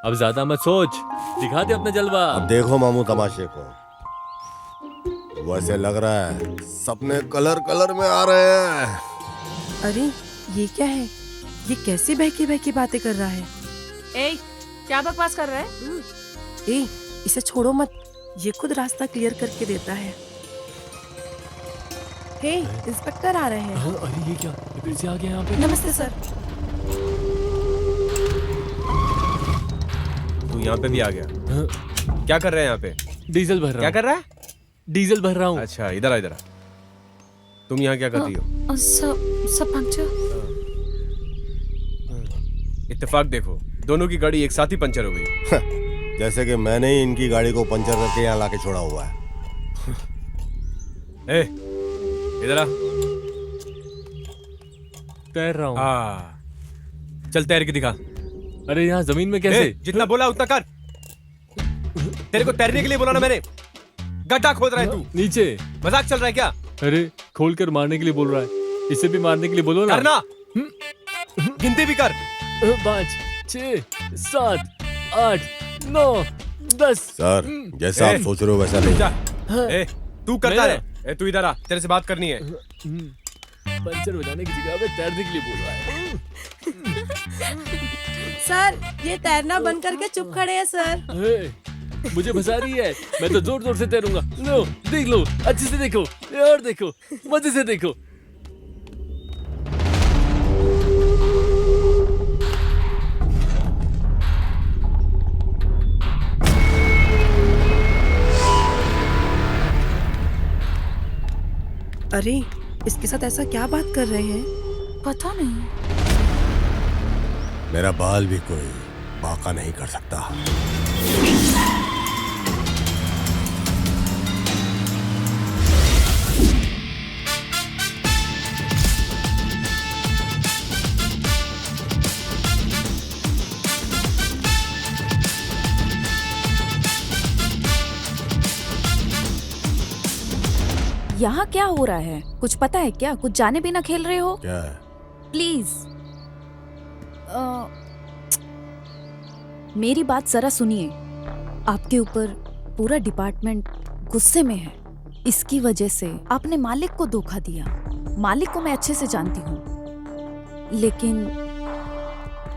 अब ज्यादा मत सोच, दिखा दे अपना जलवा। अब देखो मामू तमाशे को। वैसे लग रहा है सपने कलर कलर में आ रहे हैं। अरे ये क्या है? ये कैसी बहकी बहकी बातें कर रहा है? ए, क्या बकवास कर रहा है? ए, इसे छोड़ो मत, ये खुद रास्ता क्लियर करके देता है। हे, इंस्पेक्टर आ रहे हैं। अरे ये क्या, ये फिर से आ गया यहाँ पे। नमस्ते सर। तू यहाँ पे भी आ गया? क्या कर रहे हैं यहाँ पे? डीजल भर रहा क्या हूँ। कर रहा है? डीजल भर रहा हूँ। अच्छा इधर आ, इधर आ। तुम यहाँ क्या कर रही हो? सब पंक्चर। इत्तेफाक देखो, दोनों की गाड़ी एक साथ ही पंचर हो गई। जैसे कि मैंने ही इनकी गाड़ी को पंचर करके यहाँ लाके छोड़ा हुआ है। ए, इधर आ। तैर रहा हूँ। हाँ, चल तैर के दिखा। अरे यहाँ जमीन में कैसे? जितना बोला उतना कर। तेरे को तैरने के लिए बोला ना मैंने। गड्ढा खोद रहा है तू। नीचे मजाक चल रहा है क्या? अरे खोल कर मारने के लिए बोल रहा है, इसे भी मारने के लिए बोलो ना। करना, गिनती भी कर। 5, 6, 7, 8, 9, 10। सर जैसा आप सोच रहे हो वैसा नहीं। ए, तू करता है। ए, तू इधर आ, तेरे से बात करनी है। पंचर बजाने की जगह पे तैरने के लिए बोल रहा है। सर ये तैरना बंद करके चुप खड़े हैं सर। मुझे फंसा रही है, मैं तो जोर जोर से तैरूंगा। लो देख लो, अच्छे से देखो यार, देखो मजे से देखो। अरे इसके साथ ऐसा क्या बात कर रहे हैं? पता नहीं। मेरा बाल भी कोई बाका नहीं कर सकता। यहाँ क्या हो रहा है? कुछ पता है क्या? कुछ जाने बिना खेल रहे हो? क्या? प्लीज मेरी बात जरा सुनिए। आपके ऊपर पूरा डिपार्टमेंट गुस्से में है। इसकी वजह से आपने मालिक को धोखा दिया। मालिक को मैं अच्छे से जानती हूँ, लेकिन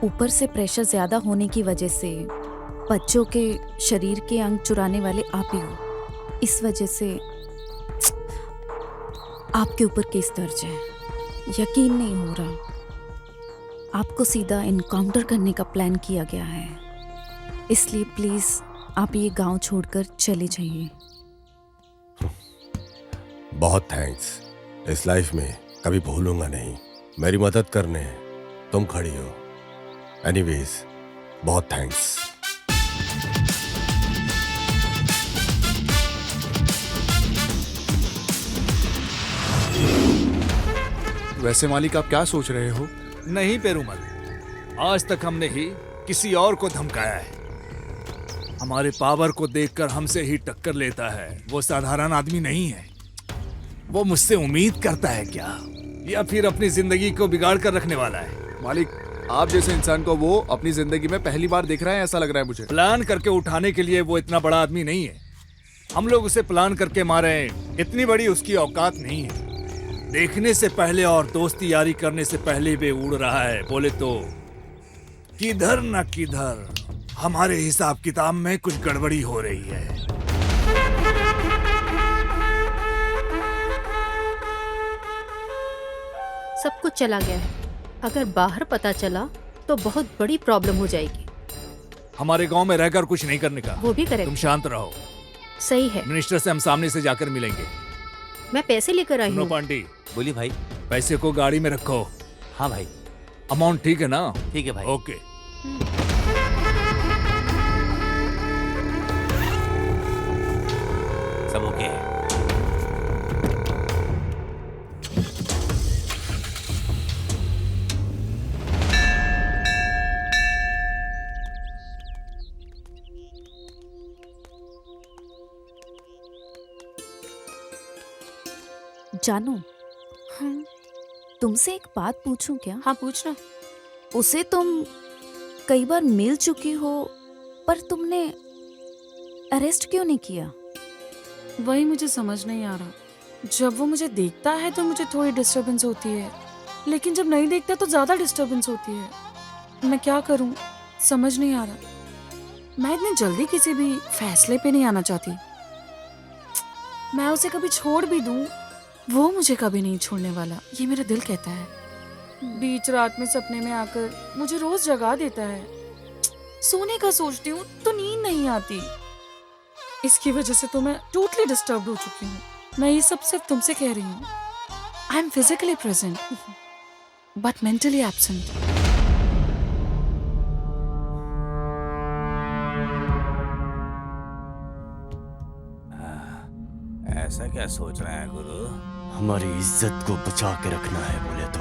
ऊपर से प्रेशर ज्यादा होने की वजह से बच्चों के शरीर के अंग चुराने वाले आप ही हो। इस वजह से आपके ऊपर केस दर्ज है। यकीन नहीं हो रहा। आपको सीधा इनकाउंटर करने का प्लान किया गया है, इसलिए प्लीज आप ये गांव छोड़कर चले जाइए। बहुत थैंक्स। इस लाइफ में कभी भूलूंगा नहीं। मेरी मदद करने तुम खड़ी हो। एनीवेज बहुत थैंक्स। वैसे मालिक आप क्या सोच रहे हो? नहीं पेरूमल, आज तक हमने ही किसी और को धमकाया है। हमारे पावर को देखकर हमसे ही टक्कर लेता है। वो साधारण आदमी नहीं है। वो मुझसे उम्मीद करता है क्या, या फिर अपनी जिंदगी को बिगाड़ कर रखने वाला है? मालिक आप जैसे इंसान को वो अपनी जिंदगी में पहली बार देख रहा है, ऐसा लग रहा है मुझे। प्लान करके उठाने के लिए वो इतना बड़ा आदमी नहीं है। हम लोग उसे प्लान करके मारे हैं, इतनी बड़ी उसकी औकात नहीं है। देखने से पहले और दोस्ती यारी करने से पहले भी उड़ रहा है। बोले तो किधर न किधर हमारे हिसाब किताब में कुछ गड़बड़ी हो रही है। सब कुछ चला गया है। अगर बाहर पता चला तो बहुत बड़ी प्रॉब्लम हो जाएगी। हमारे गांव में रहकर कुछ नहीं करने का। वो भी करेक्ट। तुम शांत रहो। सही है। मिनिस्टर से हम सामने से जाकर मिलेंगे। मैं पैसे लेकर आई सुनो हूँ। पांडी, बोलिए भाई। पैसे को गाड़ी में रखो। हाँ भाई। अमाउंट ठीक है ना? ठीक है भाई। ओके। सब ओके है। जानू, तुमसे एक बात पूछूं क्या? हाँ पूछना। उसे तुम कई बार मिल चुकी हो, पर तुमने अरेस्ट क्यों नहीं किया? वही मुझे समझ नहीं आ रहा। जब वो मुझे देखता है तो मुझे थोड़ी डिस्टरबेंस होती है, लेकिन जब नहीं देखता तो ज्यादा डिस्टरबेंस होती है। मैं क्या करूं, समझ नहीं आ रहा। मैं इतनी जल्दी किसी भी फैसले पे नहीं आना चाहती। मैं उसे कभी छोड़ भी दूं, वो मुझे कभी नहीं छोड़ने वाला, ये मेरा दिल कहता है। बीच रात में सपने में आकर मुझे रोज जगा देता है। सोने का सोचती हूँ तो नींद नहीं आती। इसकी वजह से तो मैं टोटली डिस्टर्ब हो चुकी हूँ। मैं ये सब सिर्फ तुमसे कह रही हूँ। I am physically present but mentally absent. ऐसा क्या सोच रहे हैं गुरु? हमारी इज्जत को बचा के रखना है बोले तो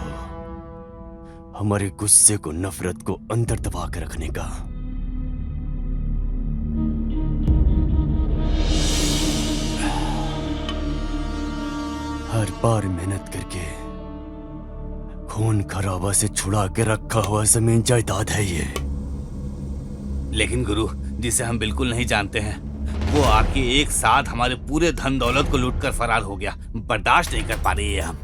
हमारे गुस्से को, नफरत को अंदर दबा के रखने का। हर बार मेहनत करके खून खराबा से छुड़ा के रखा हुआ जमीन जायदाद है ये। लेकिन गुरु, जिसे हम बिल्कुल नहीं जानते हैं, वो आके एक साथ हमारे पूरे धन दौलत को लूटकर फरार हो गया। बर्दाश्त नहीं कर पा रही है हम।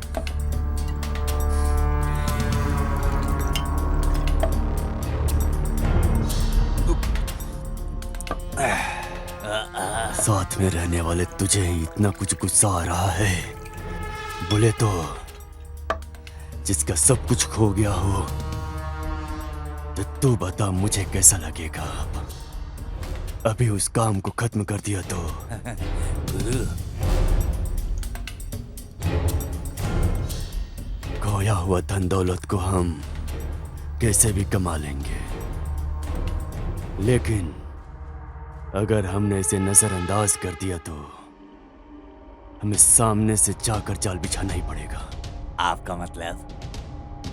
साथ में रहने वाले तुझे ही इतना कुछ गुस्सा आ रहा है बोले तो जिसका सब कुछ खो गया हो, तो तू बता मुझे कैसा लगेगा? अभी उस काम को खत्म कर दिया तो खोया हुआ धन दौलत को हम कैसे भी कमा लेंगे, लेकिन अगर हमने इसे नजरअंदाज कर दिया तो हमें सामने से जाकर जाल बिछाना ही पड़ेगा। आपका मतलब?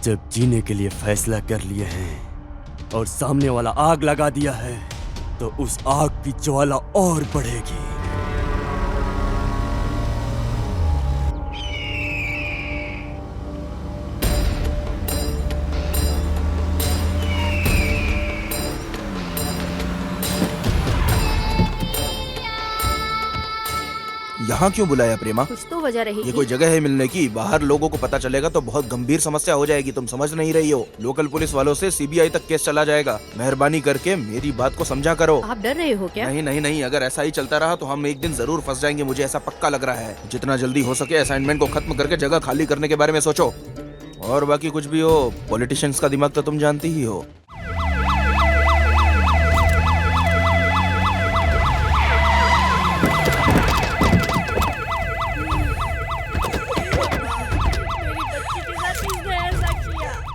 जब जीने के लिए फैसला कर लिए हैं और सामने वाला आग लगा दिया है, तो उस आग की ज्वाला और बढ़ेगी। यहाँ क्यों बुलाया प्रेमा? कुछ तो वजह रहेगी। ये कोई जगह है मिलने की? बाहर लोगों को पता चलेगा तो बहुत गंभीर समस्या हो जाएगी। तुम समझ नहीं रही हो। लोकल पुलिस वालों से सीबीआई तक केस चला जाएगा। मेहरबानी करके मेरी बात को समझा करो। आप डर रहे हो क्या? नहीं नहीं नहीं, अगर ऐसा ही चलता रहा तो हम एक दिन जरूर फंस जाएंगे। मुझे ऐसा पक्का लग रहा है। जितना जल्दी हो सके असाइनमेंट को खत्म करके जगह खाली करने के बारे में सोचो। और बाकी कुछ भी हो, पॉलिटिशियंस का दिमाग तो तुम जानती ही हो।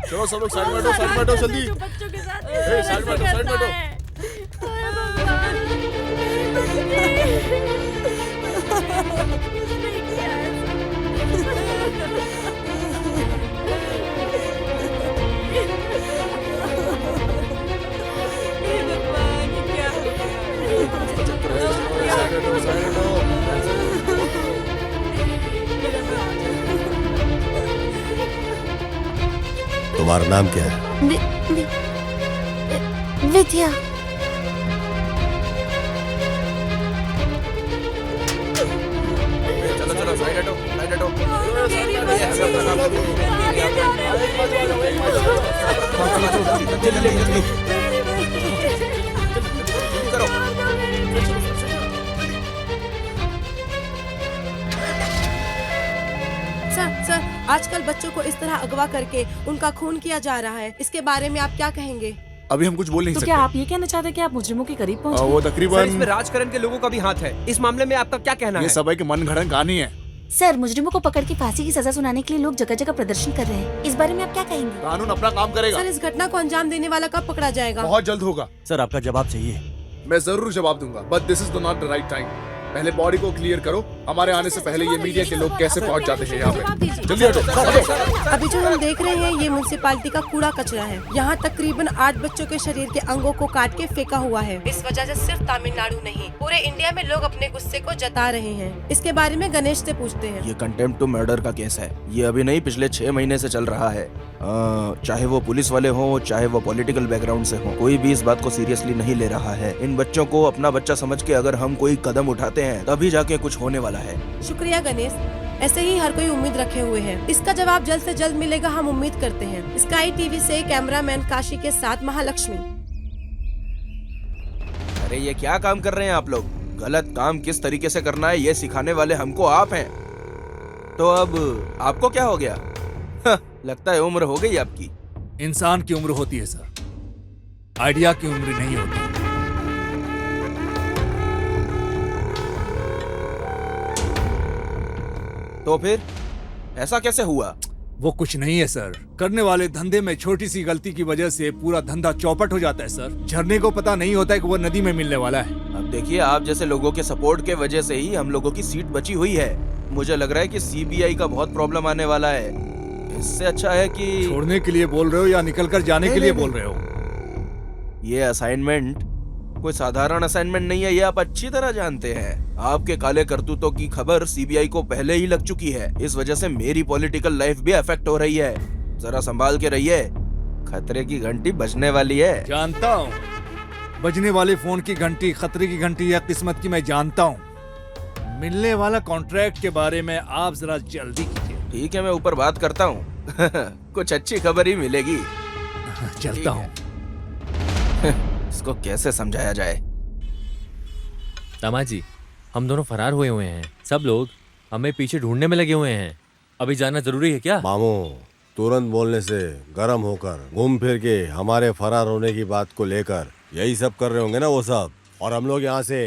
चलो सब लोग साइड में बैठो जल्दी। बच्चों के साथ साइड में बैठो। तुम्हारा नाम क्या है? विद्या। चलो चलो साइड हटो, साइड हटो। सर, आजकल बच्चों को इस तरह अगवा करके उनका खून किया जा रहा है। इसके बारे में आप क्या कहेंगे? अभी हम कुछ बोल नहीं तो सकते। क्या आप ये कहना चाहते हैं कि आप मुजरिमों के करीब पहुंच वो सर, तकरीबन इसमें राजकरण के लोगों का भी हाथ है। इस मामले में आपका क्या कहना ये है? सब है कि मनगढ़ंत कहानी है। सर, मुजरिमों को पकड़ के फांसी की सजा सुनाने के लिए लोग जगह जगह प्रदर्शन कर रहे हैं। इस बारे में आप क्या कहेंगे? कानून अपना काम करेगा। सर, इस घटना को अंजाम देने वाला कब पकड़ा जाएगा? बहुत जल्द होगा। सर आपका जवाब चाहिए। मैं जरूर जवाब दूंगा, but this is not the right time. पहले बॉडी को क्लियर करो। हमारे आने से पहले ये मीडिया के लोग कैसे पहुंच जाते हैं यहाँ जवाब पे? दीजिए। जल्दी हटो। अभी जो हम देख रहे हैं ये म्युनिसिपालिटी का कूड़ा कचरा है। यहाँ तकरीबन 8 बच्चों के शरीर के अंगों को काट के फेंका हुआ है। इस वजह से सिर्फ तमिलनाडु नहीं पूरे इंडिया में लोग अपने गुस्से को जता रहे हैं। इसके बारे में गणेश से पूछते हैं। ये कंटेम्प्ट टू मर्डर का केस है। ये अभी नहीं, पिछले 6 महीने से चल रहा है। चाहे वो पुलिस वाले हों, चाहे वो पॉलिटिकल बैकग्राउंड से हों, कोई भी इस बात को सीरियसली नहीं ले रहा है। इन बच्चों को अपना बच्चा समझ के अगर हम कोई कदम उठाते हैं तभी जाके कुछ होने वाला है। शुक्रिया गणेश, ऐसे ही हर कोई उम्मीद रखे हुए है। इसका जवाब जल्द से जल्द मिलेगा, हम उम्मीद करते हैं। स्काई टीवी से कैमरामैन काशी के साथ महालक्ष्मी। अरे ये क्या काम कर रहे हैं आप लोग? गलत काम किस तरीके से करना है ये सिखाने वाले हमको आप हैं। तो अब आपको क्या हो गया? लगता है उम्र हो गई आपकी। इंसान की उम्र होती है सर, आइडिया की उम्र नहीं होती। तो फिर ऐसा कैसे हुआ? वो कुछ नहीं है सर, करने वाले धंधे में छोटी सी गलती की वजह से पूरा धंधा चौपट हो जाता है सर। झरने को पता नहीं होता है कि वो नदी में मिलने वाला है। अब देखिए, आप जैसे लोगों के सपोर्ट के वजह से ही हम लोगों की सीट बची हुई है। मुझे लग रहा है कि सीबीआई का बहुत प्रॉब्लम आने वाला है। इससे अच्छा है कि छोड़ने के लिए बोल रहे हो या निकल कर जाने के लिए बोल रहे हो? ये असाइनमेंट कोई साधारण असाइनमेंट नहीं है, ये आप अच्छी तरह जानते हैं। आपके काले करतूतों की खबर सीबीआई को पहले ही लग चुकी है। इस वजह से मेरी पॉलिटिकल लाइफ भी अफेक्ट हो रही है। जरा संभाल के रहिए, खतरे की घंटी बजने वाली है। जानता हूँ, बजने वाले फोन की घंटी खतरे की घंटी या किस्मत की मैं जानता हूँ। मिलने वाला कॉन्ट्रैक्ट के बारे में आप जरा जल्दी कीजिए। ठीक है, मैं ऊपर बात करता हूँ। कुछ अच्छी खबर ही मिलेगी। चलता हूँ। इसको कैसे समझाया जाए? दामाजी, हम दोनों फरार हुए हैं। सब लोग हमें पीछे ढूंढने में लगे हुए हैं। अभी जाना जरूरी है क्या? मामू, तुरंत बोलने से गर्म होकर घूम फिर के हमारे फरार होने की बात को लेकर यही सब कर रहे होंगे ना वो सब, और हम लोग यहाँ से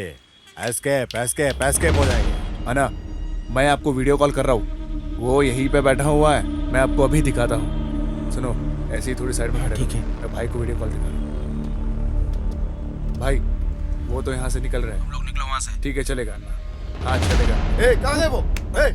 एस्केप एस्केप एस्केप हो जाएंगे। अना, मैं आपको वीडियो कॉल कर रहा हूँ, वो यहीं पे बैठा हुआ है। मैं आपको अभी दिखाता हूँ। सुनो, ऐसे ही थोड़ी साइड में खड़े। ठीक है, मैं भाई को वीडियो कॉल दिखा रहा हूँ। भाई, वो तो यहाँ से निकल रहे हैं। हम लोग निकलो वहाँ से। ठीक है, चलेगा। हाँ चलेगा। ए, कहाँ है वो? ए!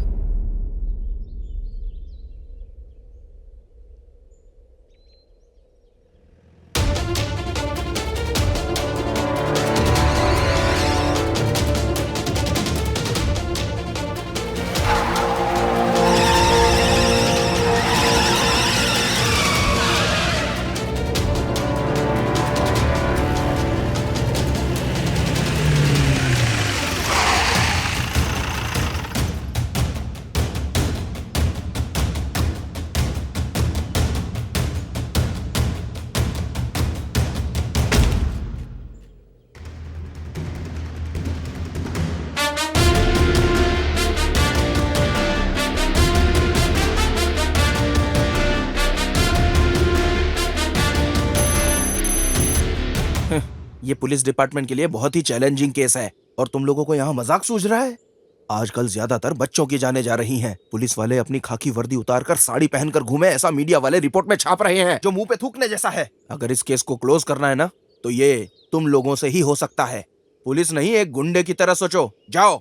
ये पुलिस डिपार्टमेंट के लिए बहुत ही चैलेंजिंग केस है और तुम लोगों को यहाँ मजाक सूझ रहा है। आजकल ज्यादातर बच्चों की जाने जा रही हैं। पुलिस वाले अपनी खाकी वर्दी उतारकर साड़ी पहनकर घूमे, ऐसा मीडिया वाले रिपोर्ट में छाप रहे हैं, जो मुंह पे थूकने जैसा है। अगर इस केस को क्लोज करना है ना, तो ये तुम लोगों से ही हो सकता है। पुलिस नहीं, एक गुंडे की तरह सोचो। जाओ।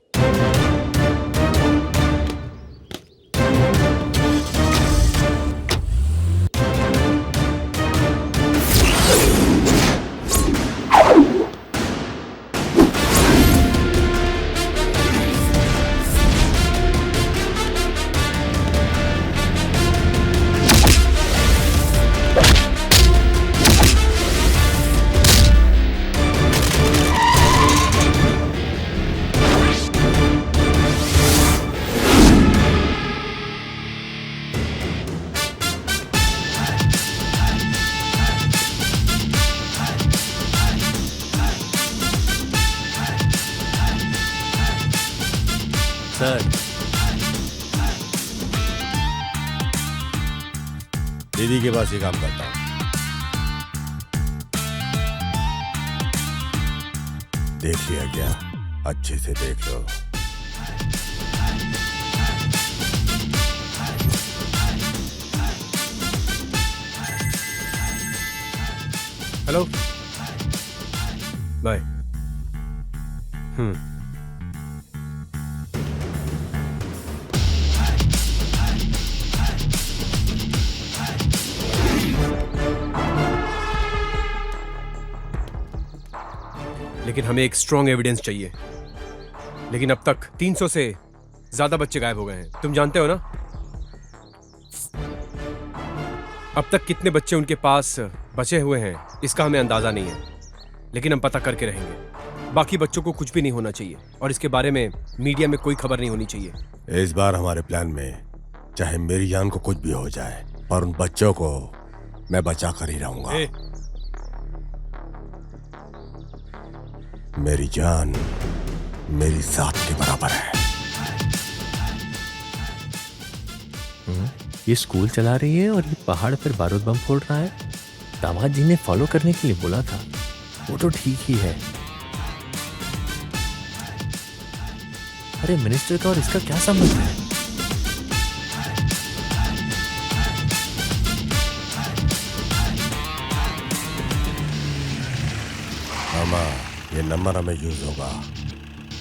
सर, दीदी के पास ही काम करता हूँ। देख लिया क्या? अच्छे से देख लो। Hello, bye. लेकिन हमें एक स्ट्रॉन्ग एविडेंस चाहिए। लेकिन अब तक 300 से ज्यादा बच्चे गायब हो गए हैं, तुम जानते हो ना? अब तक कितने बच्चे उनके पास बचे हुए हैं इसका हमें अंदाजा नहीं है, लेकिन हम पता करके रहेंगे। बाकी बच्चों को कुछ भी नहीं होना चाहिए और इसके बारे में मीडिया में कोई खबर नहीं होनी चाहिए। इस बार हमारे प्लान में चाहे मेरी जान को कुछ भी हो जाए, पर उन बच्चों को मैं बचा कर ही रहूंगा। मेरी जान मेरी जात के बराबर है। ये स्कूल चला रही है और ये पहाड़ पर बारूद बम फोड़ रहा है। दामाद जी ने फॉलो करने के लिए बोला था, वो तो ठीक ही है। अरे मिनिस्टर का और इसका क्या संबंध है? मामा, ये नंबर हमें यूज होगा।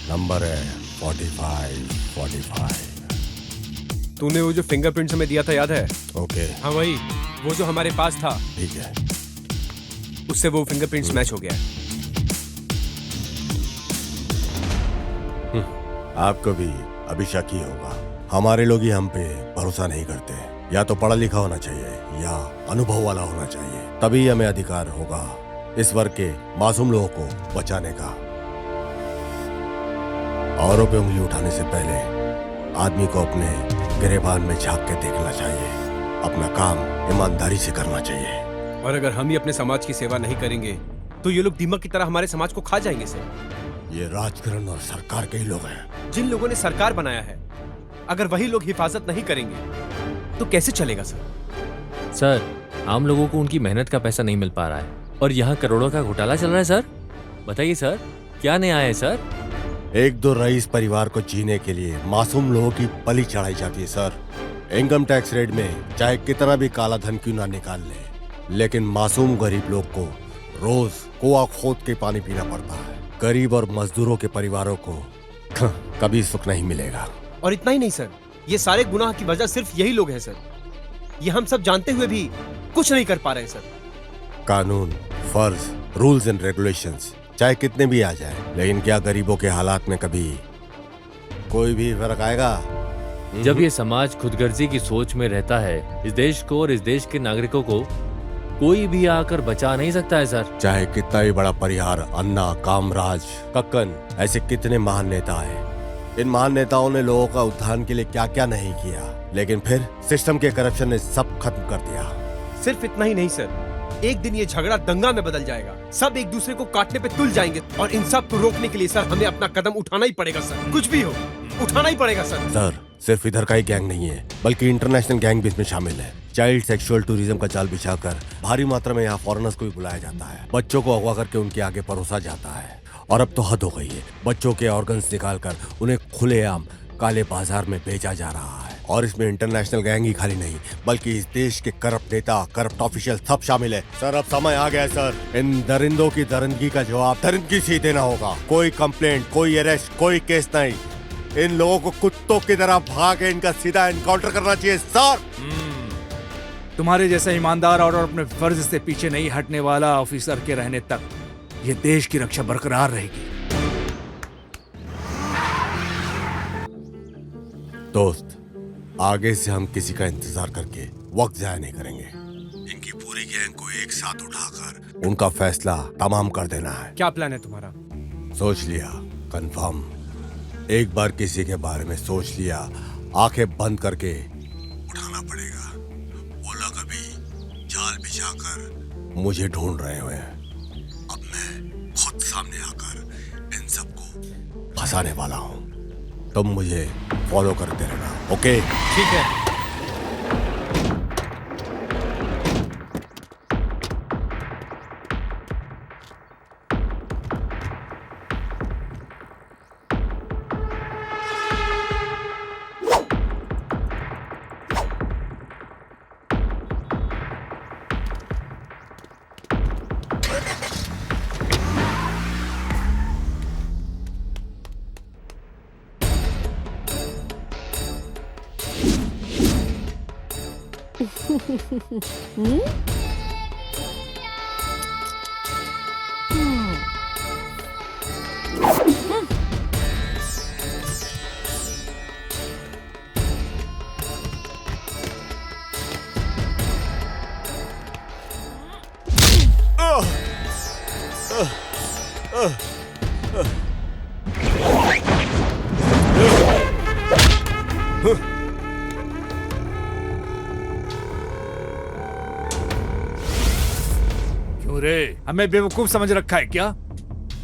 नंबर है 4545। तूने वो जो फिंगरप्रिंट्स हमें दिया था याद है? ओके। हाँ वही, वो जो हमारे पास था। ठीक है। उससे वो फिंगरप्रिंट्स मैच हो गया। आपको भी अभी शक ही होगा। हमारे लोग ही हम पे भरोसा नहीं करते। या तो पढ़ा लिखा होना चाहिए या अनुभव वाला होना चाहिए, तभी हमें अधिकार होगा इस वर्ग के मासूम लोगों को बचाने का। औरों पे उंगली उठाने से पहले आदमी को अपने गिरेबान में झांक के देखना चाहिए। अपना काम ईमानदारी से करना चाहिए। और अगर हम ही अपने समाज की सेवा नहीं करेंगे तो ये लोग दीमक की तरह हमारे समाज को खा जाएंगे सर। ये राजकरण और सरकार के ही लोग हैं। जिन लोगों ने सरकार बनाया है, अगर वही लोग हिफाजत नहीं करेंगे तो कैसे चलेगा सर? सर, आम लोगों को उनकी मेहनत का पैसा नहीं मिल पा रहा है और यहाँ करोड़ों का घोटाला चल रहा है सर। बताइए सर, क्या नया है सर? एक दो रईस परिवार को जीने के लिए मासूम लोगों की बलि चढ़ाई जाती है सर। इनकम टैक्स रेट में चाहे कितना भी काला धन क्यों ना निकाल ले, लेकिन मासूम गरीब लोग को रोज कुआं खोद के पानी पीना पड़ता है। गरीब और मजदूरों के परिवारों को कभी सुख नहीं मिलेगा। और इतना ही नहीं सर, ये सारे गुनाह की वजह सिर्फ यही लोग हैं सर। ये हम सब जानते हुए भी कुछ नहीं कर पा रहे सर। कानून, फर्ज, रूल्स एंड रेगुलेशंस चाहे कितने भी आ जाए, लेकिन क्या गरीबों के हालात में कभी कोई भी फर्क आएगा? जब ये समाज खुदगर्जी की सोच में रहता है, इस देश को और इस देश के नागरिकों को कोई भी आकर बचा नहीं सकता है सर। चाहे कितना भी बड़ा परिहार, अन्ना, कामराज, कक्कन, ऐसे कितने महान नेता हैं। इन महान नेताओं ने लोगों का उत्थान के लिए क्या क्या नहीं किया, लेकिन फिर सिस्टम के करप्शन ने सब खत्म कर दिया। सिर्फ इतना ही नहीं सर, एक दिन ये झगड़ा दंगा में बदल जाएगा। सब एक दूसरे को काटने पे तुल जाएंगे और इन सब को रोकने के लिए सर हमें अपना कदम उठाना ही पड़ेगा सर। कुछ भी हो, उठाना ही पड़ेगा सर। सर, सिर्फ इधर का ही गैंग नहीं है, बल्कि इंटरनेशनल गैंग भी इसमें शामिल है। चाइल्ड सेक्सुअल टूरिज्म का जाल बिछाकर भारी मात्रा में यहाँ फॉरेनर्स को भी बुलाया जाता है। बच्चों को अगवा करके उनके आगे परोसा जाता है। और अब तो हद हो गई है, बच्चों के ऑर्गन्स निकालकर उन्हें खुलेआम काले बाजार में बेचा जा रहा है। और इसमें इंटरनेशनल गैंग ही खाली नहीं, बल्कि इस देश के करप्ट नेता, करप्ट ऑफिशियल सब शामिल है। सर, अब समय आ गया है सर। इन दरिंदों की दरिंदगी का जवाब दरिंदगी से ही देना होगा। कोई कंप्लेंट, कोई अरेस्ट, कोई केस नहीं। इन लोगों को कुत्तों की तरह भागे इनका सीधा एनकाउंटर करना चाहिए सर। तुम्हारे जैसा ईमानदार और अपने फर्ज से पीछे नहीं हटने वाला ऑफिसर के रहने तक ये देश की रक्षा बरकरार रहेगी। दोस्त, आगे से हम किसी का इंतजार करके वक्त जाया नहीं करेंगे। इनकी पूरी गैंग को एक साथ उठाकर उनका फैसला तमाम कर देना है। क्या प्लान है तुम्हारा? सोच लिया, कंफर्म। एक बार किसी के बारे में सोच लिया, आंखें बंद करके उठाना पड़ेगा। वो लोग अभी जाल बिछाकर मुझे ढूंढ रहे हुए हैं। अब मैं खुद सामने आकर इन सबको फंसाने वाला हूँ। तुम मुझे फॉलो करते रहना, ओके? ठीक है। क्यों रे, हमें बेवकूफ समझ रखा है क्या?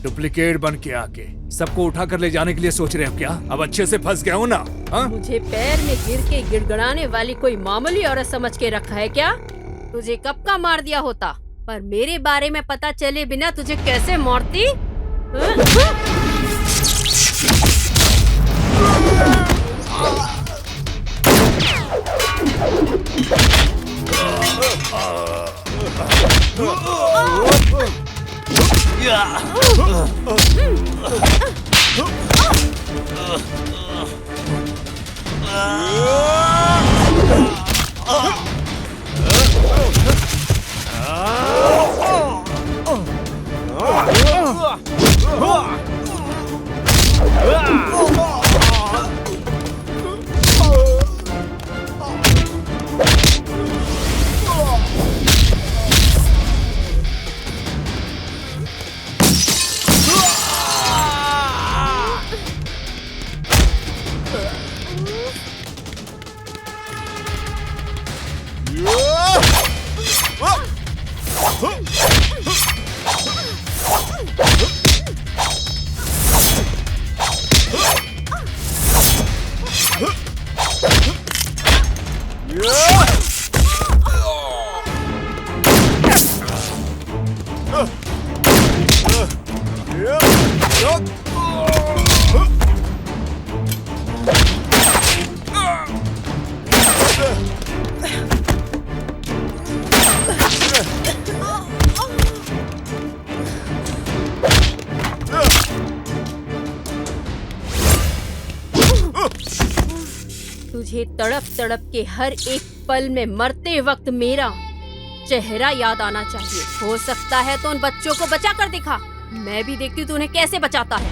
डुप्लीकेट बन के आके सबको उठा कर ले जाने के लिए सोच रहे हो क्या? अब अच्छे से फंस गया हूँ ना? हाँ? मुझे पैर में गिर के गिड़गड़ाने वाली कोई मामूली औरत समझ के रखा है क्या? तुझे कब का मार दिया होता, पर मेरे बारे में पता चले बिना तुझे कैसे मारती? तुझे तड़प तड़प के हर एक पल में मरते वक्त मेरा चेहरा याद आना चाहिए। हो सकता है तो उन बच्चों को बचा कर दिखा, मैं भी देखती हूँ तू उन्हें कैसे बचाता है।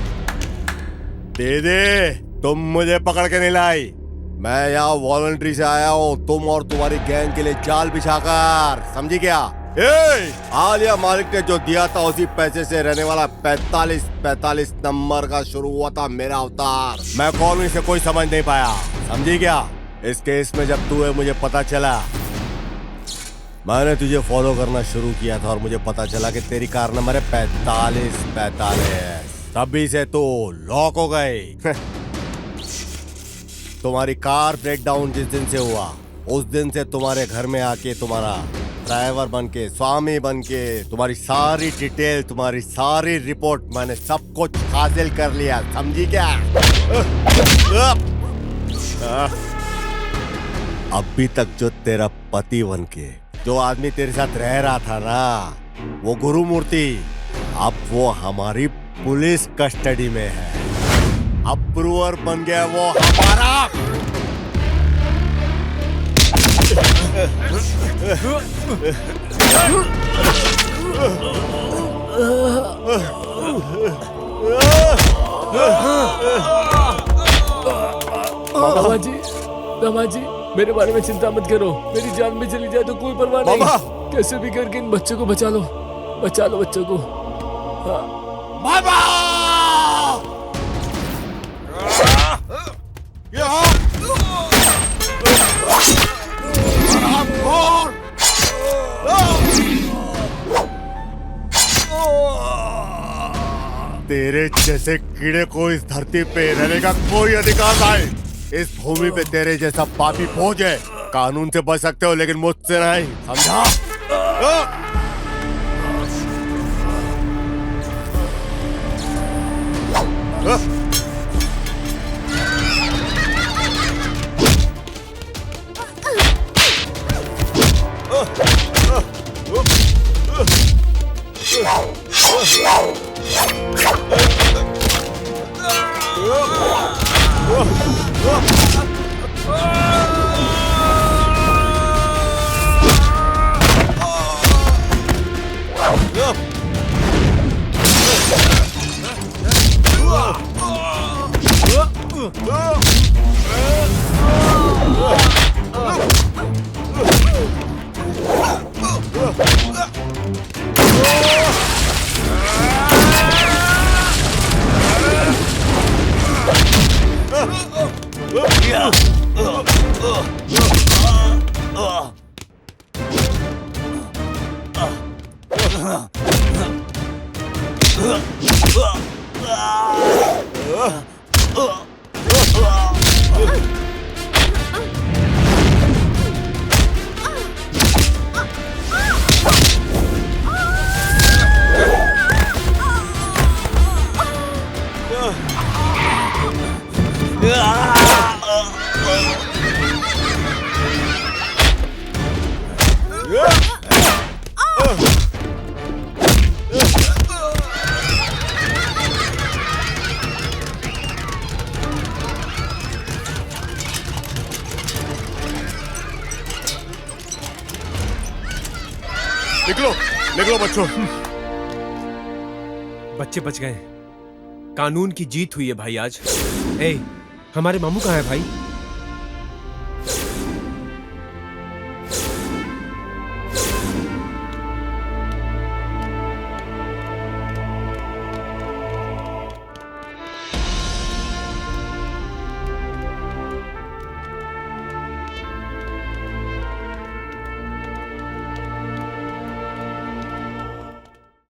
दीदी, तुम मुझे पकड़ के नहीं लाई। मैं यहाँ वॉलंटरी से आया हूँ, तुम और तुम्हारी गैंग के लिए जाल बिछाकर, समझी क्या? आलिया मालिक ने जो दिया था उसी पैसे से रहने वाला 45 नंबर का शुरू हुआ था मेरा अवतार। मैं कॉलोनी से कोई समझ नहीं पाया, समझी क्या? इस केस में जब तू है मुझे पता चला, मैंने तुझे फॉलो करना शुरू किया था और मुझे पता चला कि तेरी कार नंबर है 45। तभी से तू लॉक हो गई। तुम्हारी कार ब्रेकडाउन जिस दिन से हुआ उस दिन से तुम्हारे घर में आके तुम्हारा ड्राइवर बनके, स्वामी बनके, तुम्हारी सारी डिटेल, तुम्हारी सारी रिपोर्ट मैंने सब कुछ हासिल कर लिया, समझी क्या? अभी तक जो तेरा पति बनके जो आदमी तेरे साथ रह रहा था ना, वो गुरुमूर्ति, अब वो हमारी पुलिस कस्टडी में है। अप्रूवर बन गया वो हमारा। दामाद जी, मेरे बारे में चिंता मत करो, मेरी जान भी चली जाए तो कोई परवाह नहीं। कैसे भी करके इन बच्चों को बचा लो बच्चों को। बाबा! तेरे जैसे कीड़े को इस धरती पे रहने का कोई अधिकार नहीं। इस भूमि पे तेरे जैसा पापी फौज है। कानून से बच सकते हो लेकिन मुझसे नहीं, समझा? निकलो निकलो बच्चों। बच्चे बच गए। कानून की जीत हुई है भाई आज। ए, हमारे मामू कहाँ है भाई?